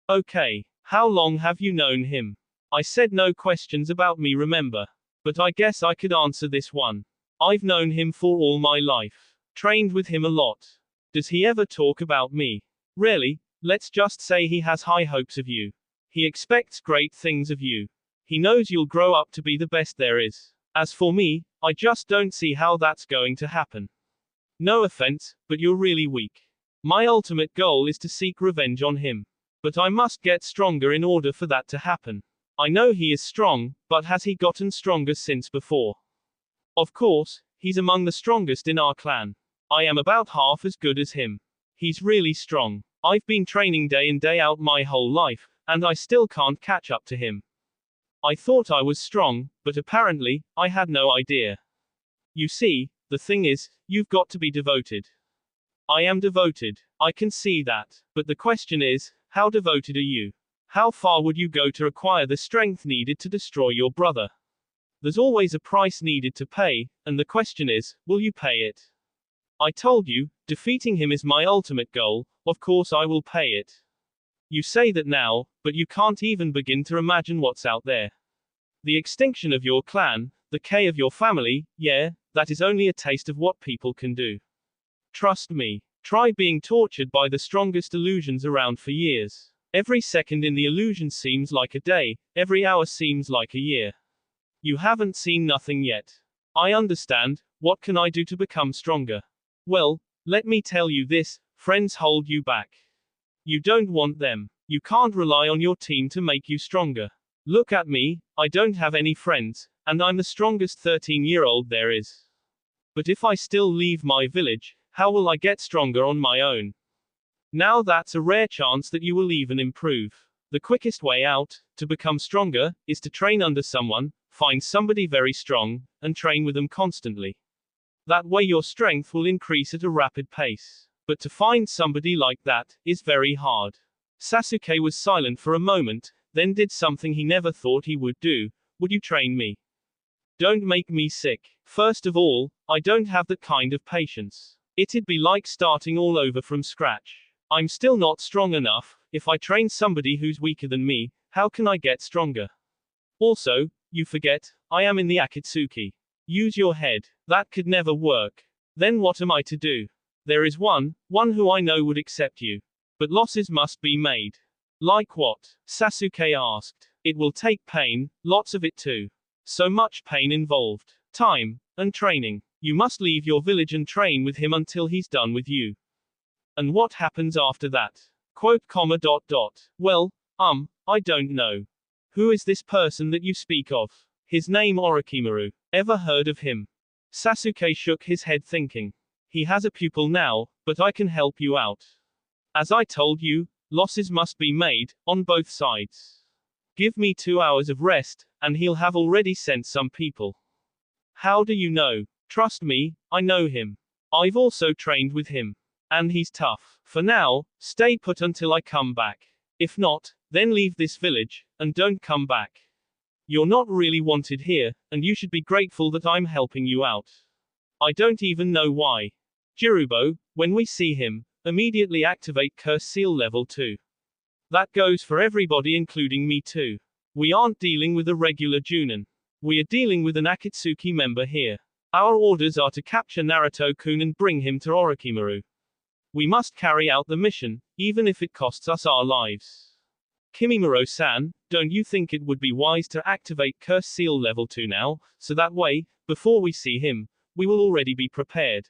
Speaker 1: Okay, how long have you known him? I said no questions about me, remember? But I guess I could answer this one. I've known him for all my life. Trained with him a lot. Does he ever talk about me? Really? Let's just say he has high hopes of you. He expects great things of you. He knows you'll grow up to be the best there is. As for me, I just don't see how that's going to happen. No offense, but you're really weak. My ultimate goal is to seek revenge on him. But I must get stronger in order for that to happen. I know he is strong, but has he gotten stronger since before? Of course, he's among the strongest in our clan. I am about half as good as him. He's really strong. I've been training day in day out my whole life, and I still can't catch up to him. I thought I was strong, but apparently, I had no idea. You see, the thing is, you've got to be devoted. I am devoted. I can see that. But the question is, how devoted are you? How far would you go to acquire the strength needed to destroy your brother? There's always a price needed to pay, and the question is, will you pay it? I told you, defeating him is my ultimate goal, of course I will pay it. You say that now, but you can't even begin to imagine what's out there. The extinction of your clan, the decay of your family, yeah, that is only a taste of what people can do. Trust me. Try being tortured by the strongest illusions around for years. Every second in the illusion seems like a day, every hour seems like a year. You haven't seen nothing yet. I understand, what can I do to become stronger? Well, let me tell you this, friends hold you back. You don't want them. You can't rely on your team to make you stronger. Look at me, I don't have any friends, and I'm the strongest 13-year-old there is. But if I still leave my village, how will I get stronger on my own? Now that's a rare chance that you will even improve. The quickest way out, to become stronger, is to train under someone, find somebody very strong, and train with them constantly. That way your strength will increase at a rapid pace. But to find somebody like that, is very hard. Sasuke was silent for a moment, then did something he never thought he would do. Would you train me? Don't make me sick. First of all, I don't have that kind of patience. It'd be like starting all over from scratch. I'm still not strong enough. If I train somebody who's weaker than me, how can I get stronger? Also, you forget, I am in the Akatsuki. Use your head. That could never work. Then what am I to do? There is one who I know would accept you. But losses must be made. Like what? Sasuke asked. It will take pain, lots of it too. So much pain involved. Time, and training. You must leave your village and train with him until he's done with you. And what happens after that? Well, I don't know. Who is this person that you speak of? His name Orochimaru. Ever heard of him? Sasuke shook his head thinking. He has a pupil now, but I can help you out. As I told you, losses must be made, on both sides. Give me 2 hours of rest, and he'll have already sent some people. How do you know? Trust me, I know him. I've also trained with him. And he's tough. For now, stay put until I come back. If not, then leave this village, and don't come back. You're not really wanted here, and you should be grateful that I'm helping you out. I don't even know why. Jirubo, when we see him, immediately activate Curse Seal Level 2. That goes for everybody including me too. We aren't dealing with a regular Junin. We are dealing with an Akatsuki member here. Our orders are to capture Naruto-kun and bring him to Orochimaru. We must carry out the mission, even if it costs us our lives. Kimimaro-san, don't you think it would be wise to activate Curse Seal Level 2 now, so that way, before we see him, we will already be prepared?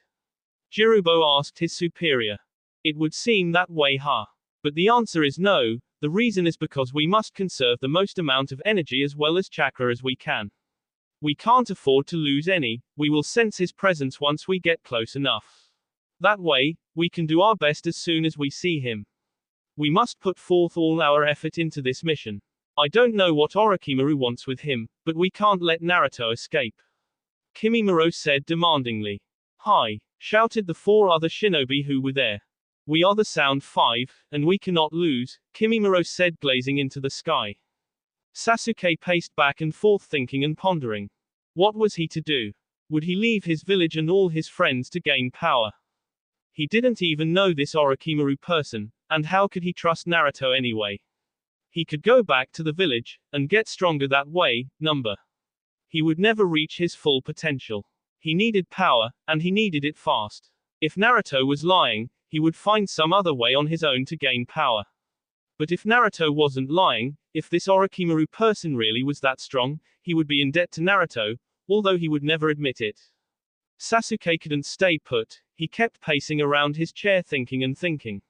Speaker 1: Jirubo asked his superior. It would seem that way, huh? But the answer is no. The reason is because we must conserve the most amount of energy as well as chakra as we can. We can't afford to lose any. We will sense his presence once we get close enough. That way, we can do our best as soon as we see him. We must put forth all our effort into this mission. I don't know what Orochimaru wants with him, but we can't let Naruto escape. Kimimaro said demandingly. Hi, shouted the 4 other shinobi who were there. We are the Sound 5, and we cannot lose, Kimimaro said, glazing into the sky. Sasuke paced back and forth thinking and pondering. What was he to do? Would he leave his village and all his friends to gain power? He didn't even know this Orochimaru person, and how could he trust Naruto anyway? He could go back to the village, and get stronger that way. He would never reach his full potential. He needed power, and he needed it fast. If Naruto was lying, he would find some other way on his own to gain power. But if Naruto wasn't lying, if this Orochimaru person really was that strong, he would be in debt to Naruto, although he would never admit it. Sasuke couldn't stay put. He kept pacing around his chair thinking and thinking.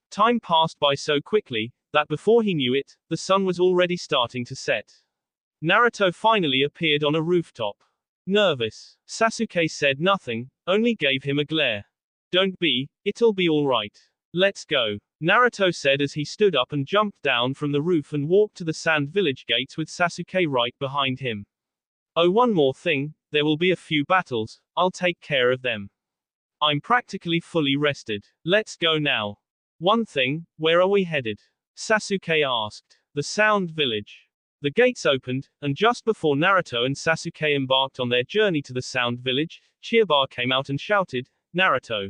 Speaker 1: Time passed by so quickly, that before he knew it, the sun was already starting to set. Naruto finally appeared on a rooftop. Nervous, Sasuke said nothing, only gave him a glare. Don't be, it'll be alright. Let's go, Naruto said as he stood up and jumped down from the roof and walked to the sand village gates with Sasuke right behind him. Oh, one more thing, there will be a few battles, I'll take care of them. I'm practically fully rested. Let's go now. One thing, where are we headed? Sasuke asked. The Sound Village. The gates opened, and just before Naruto and Sasuke embarked on their journey to the Sound Village, Chiyoba came out and shouted, Naruto.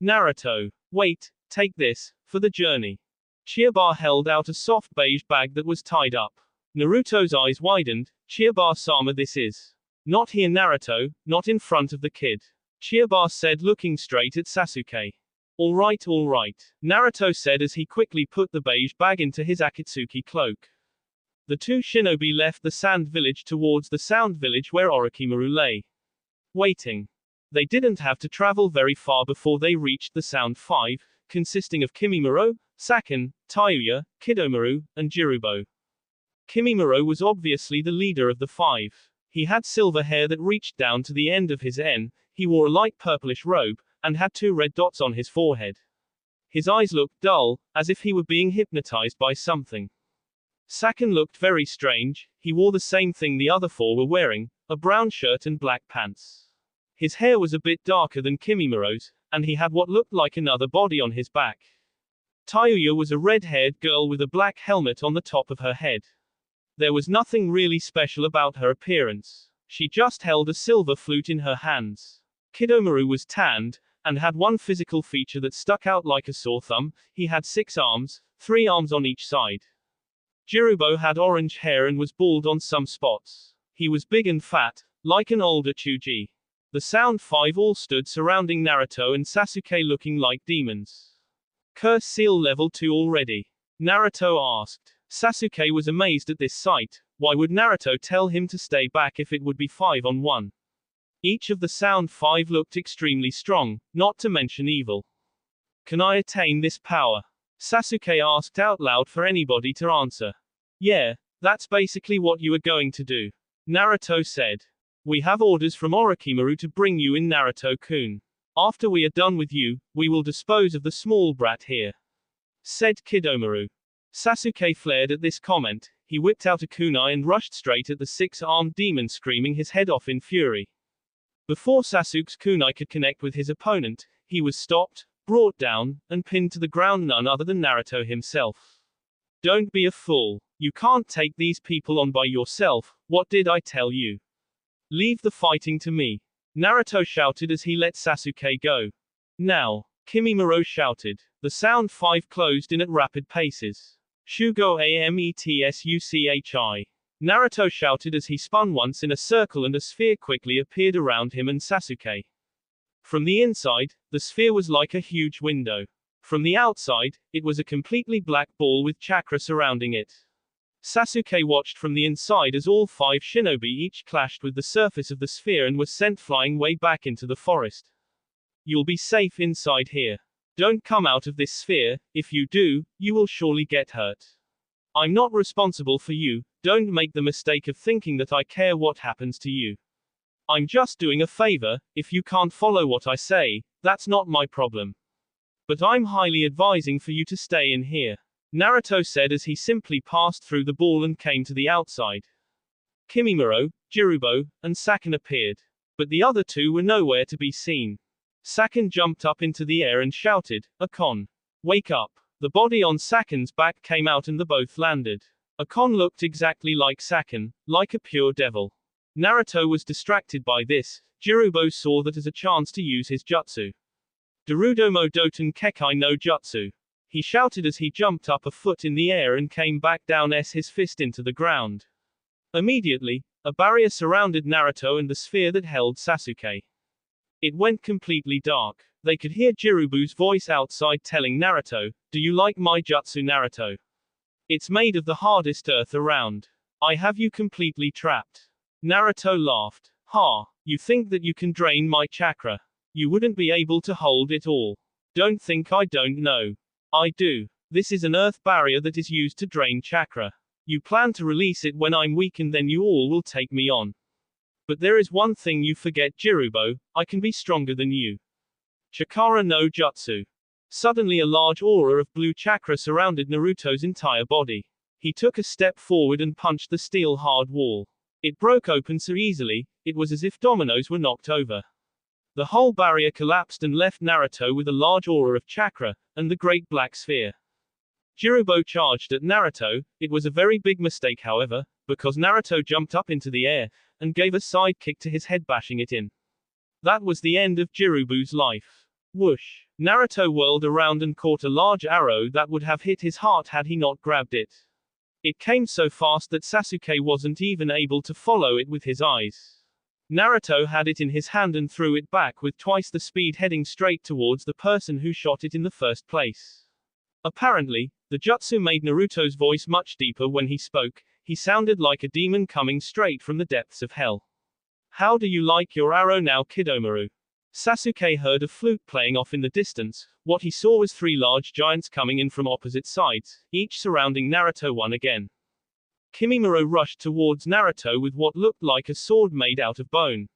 Speaker 1: Naruto. Wait, take this, for the journey. Chiyoba held out a soft beige bag that was tied up. Naruto's eyes widened. Chiyoba-sama, this is. Not here, Naruto, not in front of the kid. Chiyoba said, looking straight at Sasuke. All right, Naruto said as he quickly put the beige bag into his Akatsuki cloak. The two shinobi left the Sand Village towards the Sound Village where Orochimaru lay. Waiting. They didn't have to travel very far before they reached the Sound 5, consisting of Kimimaro, Saken, Tayuya, Kidomaru, and Jirubo. Kimimaro was obviously the leader of the 5. He had silver hair that reached down to the end of his N, he wore a light purplish robe, and had 2 red dots on his forehead. His eyes looked dull, as if he were being hypnotized by something. Saken looked very strange. He wore the same thing the other 4 were wearing, a brown shirt and black pants. His hair was a bit darker than Kimimaro's, and he had what looked like another body on his back. Tayuya was a red-haired girl with a black helmet on the top of her head. There was nothing really special about her appearance. She just held a silver flute in her hands. Kidomaru was tanned, and had one physical feature that stuck out like a sore thumb. He had 6 arms, 3 arms on each side. Jirubo had orange hair and was bald on some spots. He was big and fat, like an older Chuji. The Sound 5 all stood surrounding Naruto and Sasuke looking like demons. Curse Seal Level 2 already? Naruto asked. Sasuke was amazed at this sight. Why would Naruto tell him to stay back if it would be 5-on-1? Each of the Sound 5 looked extremely strong, not to mention evil. Can I attain this power? Sasuke asked out loud for anybody to answer. Yeah, that's basically what you are going to do. Naruto said. We have orders from Orochimaru to bring you in, Naruto-kun. After we are done with you, we will dispose of the small brat here. Said Kidomaru. Sasuke flared at this comment. He whipped out a kunai and rushed straight at the 6-armed demon, screaming his head off in fury. Before Sasuke's kunai could connect with his opponent, he was stopped, brought down, and pinned to the ground, none other than Naruto himself. Don't be a fool. You can't take these people on by yourself, what did I tell you? Leave the fighting to me. Naruto shouted as he let Sasuke go. Now, Kimimaro shouted. The sound 5 closed in at rapid paces. Shugo Ametsuchi. Naruto shouted as he spun once in a circle and a sphere quickly appeared around him and Sasuke. From the inside, the sphere was like a huge window. From the outside, it was a completely black ball with chakra surrounding it. Sasuke watched from the inside as all 5 shinobi each clashed with the surface of the sphere and were sent flying way back into the forest. You'll be safe inside here. Don't come out of this sphere, if you do, you will surely get hurt. I'm not responsible for you, don't make the mistake of thinking that I care what happens to you. I'm just doing a favor, if you can't follow what I say, that's not my problem. But I'm highly advising for you to stay in here. Naruto said as he simply passed through the ball and came to the outside. Kimimaro, Jirubo, and Saken appeared. But the other 2 were nowhere to be seen. Saken jumped up into the air and shouted, Akon. Wake up. The body on Saken's back came out and the both landed. Akon looked exactly like Saken, like a pure devil. Naruto was distracted by this. Jirubo saw that as a chance to use his jutsu. Darudomo Doten Kekai no Jutsu. He shouted as he jumped up a foot in the air and came back down his fist into the ground. Immediately, a barrier surrounded Naruto and the sphere that held Sasuke. It went completely dark. They could hear Jirubu's voice outside telling Naruto, do you like my jutsu, Naruto? It's made of the hardest earth around. I have you completely trapped. Naruto laughed. Ha, you think that you can drain my chakra? You wouldn't be able to hold it all. Don't think I don't know. I do. This is an earth barrier that is used to drain chakra. You plan to release it when I'm weak and then you all will take me on. But there is one thing you forget, Jirubo, I can be stronger than you. Chakara no Jutsu. Suddenly a large aura of blue chakra surrounded Naruto's entire body. He took a step forward and punched the steel hard wall. It broke open so easily, it was as if dominoes were knocked over. The whole barrier collapsed and left Naruto with a large aura of chakra, and the great black sphere. Jirubo charged at Naruto. It was a very big mistake however, because Naruto jumped up into the air, and gave a side kick to his head bashing it in. That was the end of Jirubu's life. Whoosh! Naruto whirled around and caught a large arrow that would have hit his heart had he not grabbed it. It came so fast that Sasuke wasn't even able to follow it with his eyes. Naruto had it in his hand and threw it back with twice the speed, heading straight towards the person who shot it in the first place. Apparently, the jutsu made Naruto's voice much deeper when he spoke. He sounded like a demon coming straight from the depths of hell. How do you like your arrow now, Kidomaru? Sasuke heard a flute playing off in the distance. What he saw was 3 large giants coming in from opposite sides, each surrounding Naruto one again. Kimimaro rushed towards Naruto with what looked like a sword made out of bone.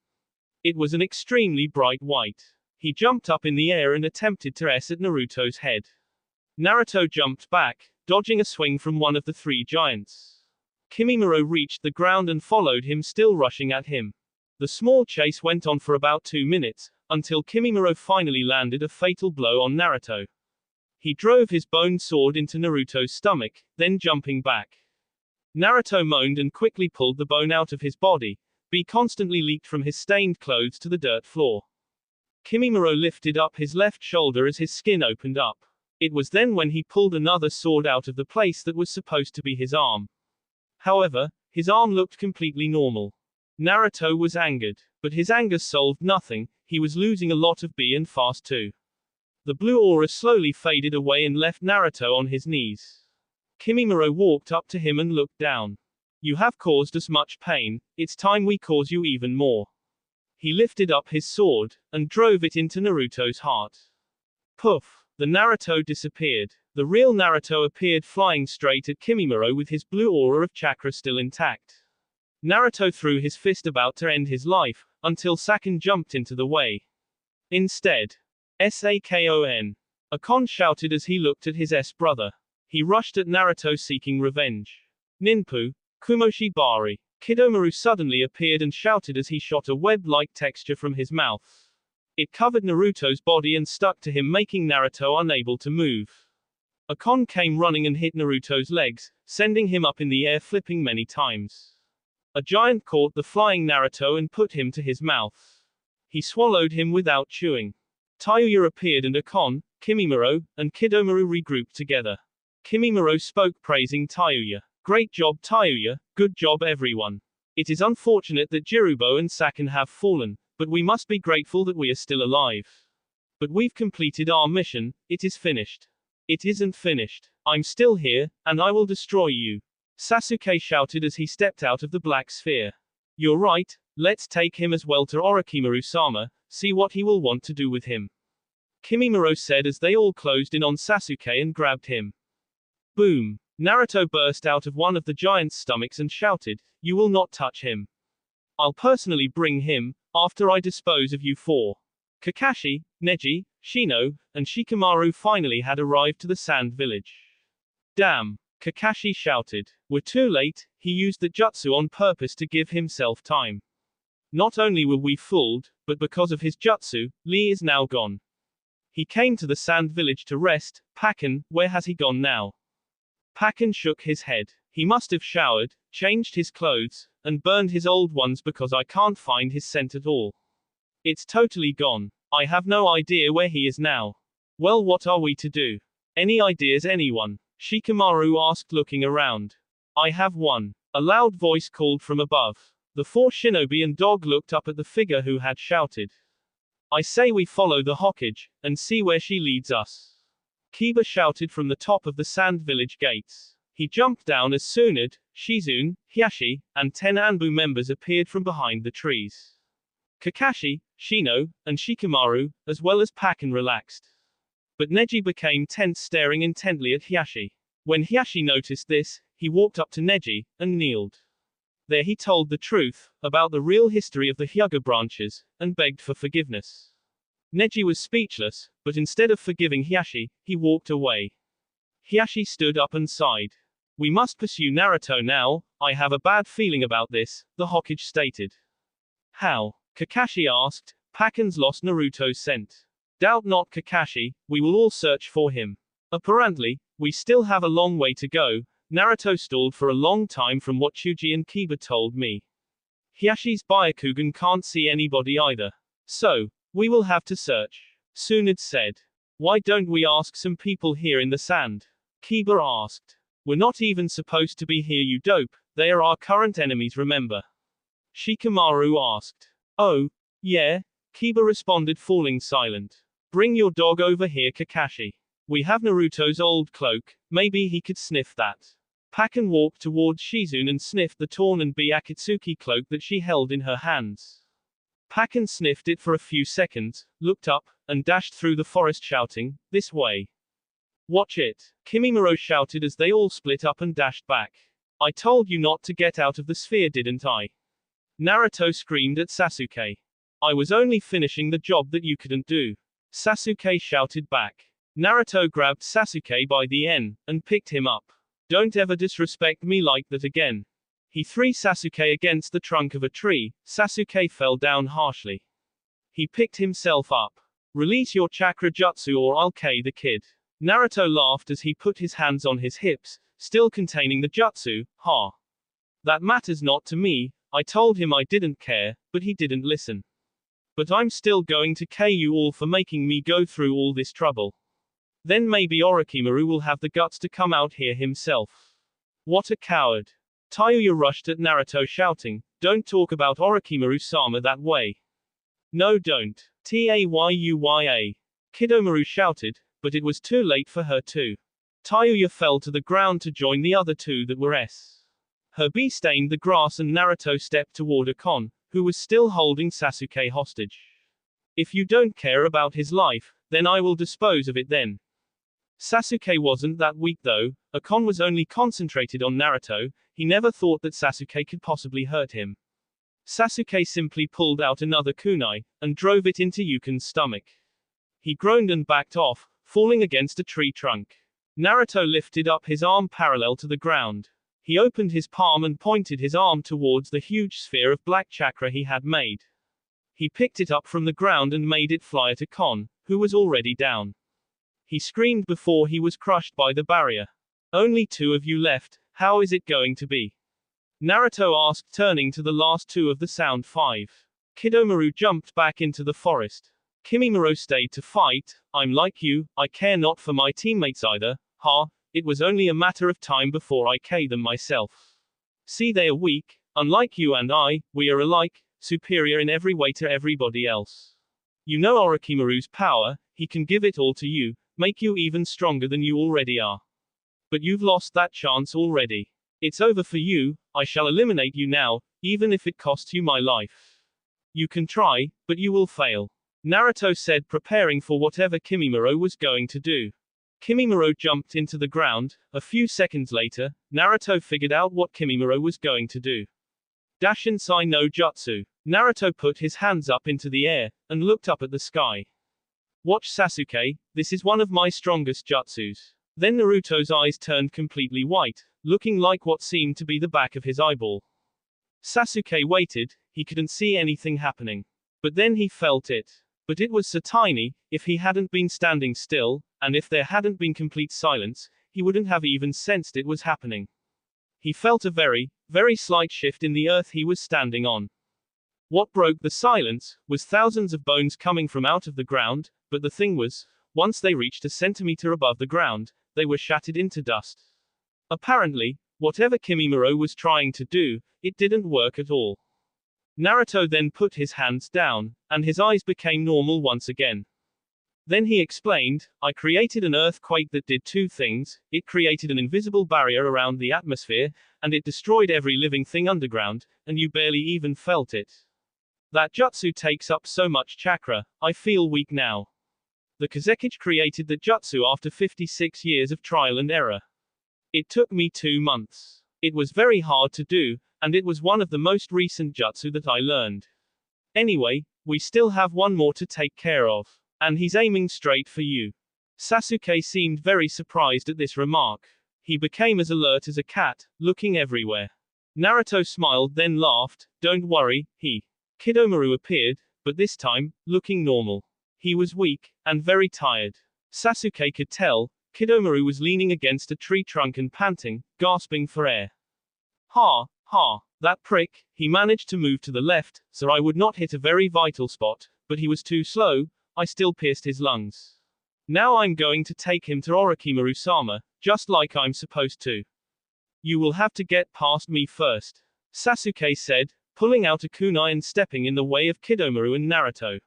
Speaker 1: It was an extremely bright white. He jumped up in the air and attempted to s at Naruto's head. Naruto jumped back, dodging a swing from one of the 3 giants. Kimimaro reached the ground and followed him, still rushing at him. The small chase went on for about 2 minutes, until Kimimaro finally landed a fatal blow on Naruto. He drove his bone sword into Naruto's stomach, then jumping back. Naruto moaned and quickly pulled the bone out of his body. Blood constantly leaked from his stained clothes to the dirt floor. Kimimaro lifted up his left shoulder as his skin opened up. It was then when he pulled another sword out of the place that was supposed to be his arm. However, his arm looked completely normal. Naruto was angered, but his anger solved nothing. He was losing a lot of B and fast too. The blue aura slowly faded away and left Naruto on his knees. Kimimaro walked up to him and looked down. You have caused us much pain, it's time we cause you even more. He lifted up his sword, and drove it into Naruto's heart. Poof! The Naruto disappeared. The real Naruto appeared flying straight at Kimimaro with his blue aura of chakra still intact. Naruto threw his fist about to end his life, until Saken jumped into the way. Instead, Sakon! Akon shouted as he looked at his brother. He rushed at Naruto seeking revenge. Ninpu, Kumoshi Bari. Kidomaru suddenly appeared and shouted as he shot a web-like texture from his mouth. It covered Naruto's body and stuck to him, making Naruto unable to move. Akon came running and hit Naruto's legs, sending him up in the air, flipping many times. A giant caught the flying Naruto and put him to his mouth. He swallowed him without chewing. Tayuya appeared and Akon, Kimimaro, and Kidomaru regrouped together. Kimimaro spoke praising Tayuya. Great job Tayuya, good job everyone. It is unfortunate that Jirubo and Saken have fallen, but we must be grateful that we are still alive. But we've completed our mission, it is finished. It isn't finished. I'm still here, and I will destroy you. Sasuke shouted as he stepped out of the black sphere. You're right, let's take him as well to Orochimaru-sama, see what he will want to do with him. Kimimaro said as they all closed in on Sasuke and grabbed him. Boom. Naruto burst out of one of the giant's stomachs and shouted, you will not touch him. I'll personally bring him, after I dispose of you four. Kakashi, Neji, Shino, and Shikamaru finally had arrived to the sand village. Damn. Kakashi shouted. We're too late, he used the jutsu on purpose to give himself time. Not only were we fooled, but because of his jutsu, Lee is now gone. He came to the sand village to rest. Pakken, where has he gone now? Pakken shook his head. He must have showered, changed his clothes, and burned his old ones because I can't find his scent at all. It's totally gone. I have no idea where he is now. Well, what are we to do? Any ideas, anyone? Shikamaru asked, looking around. I have one. A loud voice called from above. The four shinobi and dog looked up at the figure who had shouted. I say we follow the Hokage, and see where she leads us. Kiba shouted from the top of the sand village gates. He jumped down as Tsunade, Shizune, Hiashi, and 10 Anbu members appeared from behind the trees. Kakashi, Shino, and Shikamaru, as well as Pakken, relaxed. But Neji became tense, staring intently at Hiashi. When Hiashi noticed this, he walked up to Neji, and kneeled. There he told the truth, about the real history of the Hyuga branches, and begged for forgiveness. Neji was speechless, but instead of forgiving Hiashi, he walked away. Hiashi stood up and sighed. We must pursue Naruto now, I have a bad feeling about this, the Hokage stated. How? Kakashi asked. Pakken's lost Naruto's scent. Doubt not, Kakashi, we will all search for him. Apparently, we still have a long way to go. Naruto stalled for a long time from what Chuji and Kiba told me. Hiashi's Byakugan can't see anybody either. So, we will have to search. Tsunade said. Why don't we ask some people here in the sand? Kiba asked. We're not even supposed to be here, you dope, they are our current enemies, remember? Shikamaru asked. Oh, yeah? Kiba responded, falling silent. Bring your dog over here, Kakashi. We have Naruto's old cloak, maybe he could sniff that. Pakken walked towards Shizune and sniffed the torn and beat Akatsuki cloak that she held in her hands. Pakken sniffed it for a few seconds, looked up, and dashed through the forest shouting, this way. Watch it. Kimimaro shouted as they all split up and dashed back. I told you not to get out of the sphere, didn't I? Naruto screamed at Sasuke. I was only finishing the job that you couldn't do. Sasuke shouted back. Naruto grabbed Sasuke by the end, and picked him up. Don't ever disrespect me like that again. He threw Sasuke against the trunk of a tree. Sasuke fell down harshly. He picked himself up. Release your chakra jutsu or I'll kill the kid. Naruto laughed as he put his hands on his hips, still containing the jutsu. Ha. That matters not to me. I told him I didn't care, but he didn't listen. But I'm still going to kill you all for making me go through all this trouble. Then maybe Orochimaru will have the guts to come out here himself. What a coward. Tayuya rushed at Naruto shouting, don't talk about Orochimaru-sama that way. No, don't. Tayuya. Kidomaru shouted, but it was too late for her too. Tayuya fell to the ground to join the other two that were s. Her bee stained the grass and Naruto stepped toward Akon, who was still holding Sasuke hostage. If you don't care about his life, then I will dispose of it then. Sasuke wasn't that weak though. Akon was only concentrated on Naruto, he never thought that Sasuke could possibly hurt him. Sasuke simply pulled out another kunai, and drove it into Yukon's stomach. He groaned and backed off, falling against a tree trunk. Naruto lifted up his arm parallel to the ground. He opened his palm and pointed his arm towards the huge sphere of black chakra he had made. He picked it up from the ground and made it fly at Akon, who was already down. He screamed before he was crushed by the barrier. Only 2 of you left, how is it going to be? Naruto asked, turning to the last 2 of the Sound 5. Kidomaru jumped back into the forest. Kimimaro stayed to fight. I'm like you, I care not for my teammates either, ha, it was only a matter of time before I K them myself. See, they are weak, unlike you and I, we are alike, superior in every way to everybody else. You know Orochimaru's power, he can give it all to you, make you even stronger than you already are. But you've lost that chance already. It's over for you, I shall eliminate you now, even if it costs you my life. You can try, but you will fail. Naruto said, preparing for whatever Kimimaro was going to do. Kimimaro jumped into the ground. A few seconds later, Naruto figured out what Kimimaro was going to do. Dashinsai no Jutsu. Naruto put his hands up into the air, and looked up at the sky. Watch Sasuke, this is one of my strongest jutsus. Then Naruto's eyes turned completely white, looking like what seemed to be the back of his eyeball. Sasuke waited, he couldn't see anything happening. But then he felt it. But it was so tiny, if he hadn't been standing still, and if there hadn't been complete silence, he wouldn't have even sensed it was happening. He felt a very, very slight shift in the earth he was standing on. What broke the silence was thousands of bones coming from out of the ground, but the thing was, once they reached a centimeter above the ground, they were shattered into dust. Apparently, whatever Kimimaro was trying to do, it didn't work at all. Naruto then put his hands down, and his eyes became normal once again. Then he explained, I created an earthquake that did 2 things, it created an invisible barrier around the atmosphere, and it destroyed every living thing underground, and you barely even felt it. That jutsu takes up so much chakra, I feel weak now. The Kazekage created the jutsu after 56 years of trial and error. It took me 2 months. It was very hard to do, and it was one of the most recent jutsu that I learned. Anyway, we still have one more to take care of. And he's aiming straight for you. Sasuke seemed very surprised at this remark. He became as alert as a cat, looking everywhere. Naruto smiled then laughed, don't worry, Kidomaru appeared, but this time, looking normal. He was weak, and very tired. Sasuke could tell, Kidomaru was leaning against a tree trunk and panting, gasping for air. Ha, that prick, he managed to move to the left, so I would not hit a very vital spot, but he was too slow, I still pierced his lungs. Now I'm going to take him to Orochimaru-sama, just like I'm supposed to. You will have to get past me first, Sasuke said, pulling out a kunai and stepping in the way of Kidomaru and Naruto.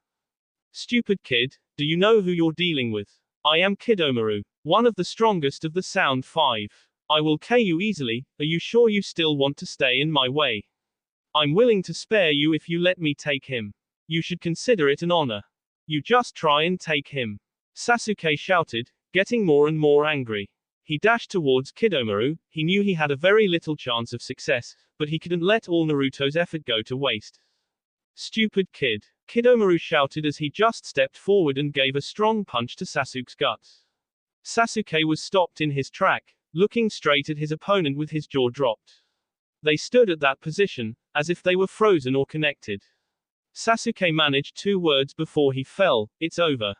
Speaker 1: Stupid kid, do you know who you're dealing with? I am Kidomaru, one of the strongest of the Sound 5. I will K you easily, are you sure you still want to stay in my way? I'm willing to spare you if you let me take him. You should consider it an honor. You just try and take him. Sasuke shouted, getting more and more angry. He dashed towards Kidomaru. He knew he had a very little chance of success, but he couldn't let all Naruto's effort go to waste. Stupid kid, Kidomaru shouted as he just stepped forward and gave a strong punch to Sasuke's guts. Sasuke was stopped in his track, looking straight at his opponent with his jaw dropped. They stood at that position, as if they were frozen or connected. Sasuke managed 2 words before he fell, it's over.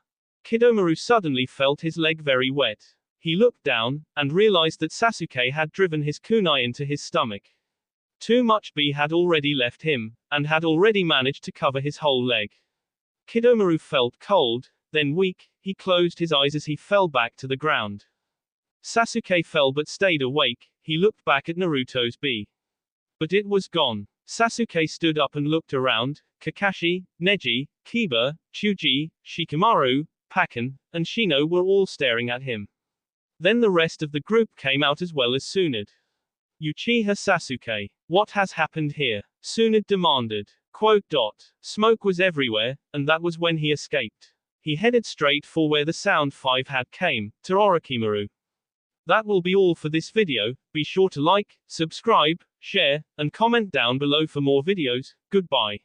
Speaker 1: Kidomaru suddenly felt his leg very wet. He looked down, and realized that Sasuke had driven his kunai into his stomach. Too much B had already left him, and had already managed to cover his whole leg. Kidomaru felt cold, then weak, he closed his eyes as he fell back to the ground. Sasuke fell but stayed awake, he looked back at Naruto's B. But it was gone. Sasuke stood up and looked around. Kakashi, Neji, Kiba, Chuji, Shikamaru, Pakken, and Shino were all staring at him. Then the rest of the group came out as well as Tsunade. Uchiha Sasuke. What has happened here? Tsunade demanded. Smoke was everywhere, and that was when he escaped. He headed straight for where the Sound 5 had came, to Orochimaru. That will be all for this video. Be sure to like, subscribe, share, and comment down below for more videos. Goodbye.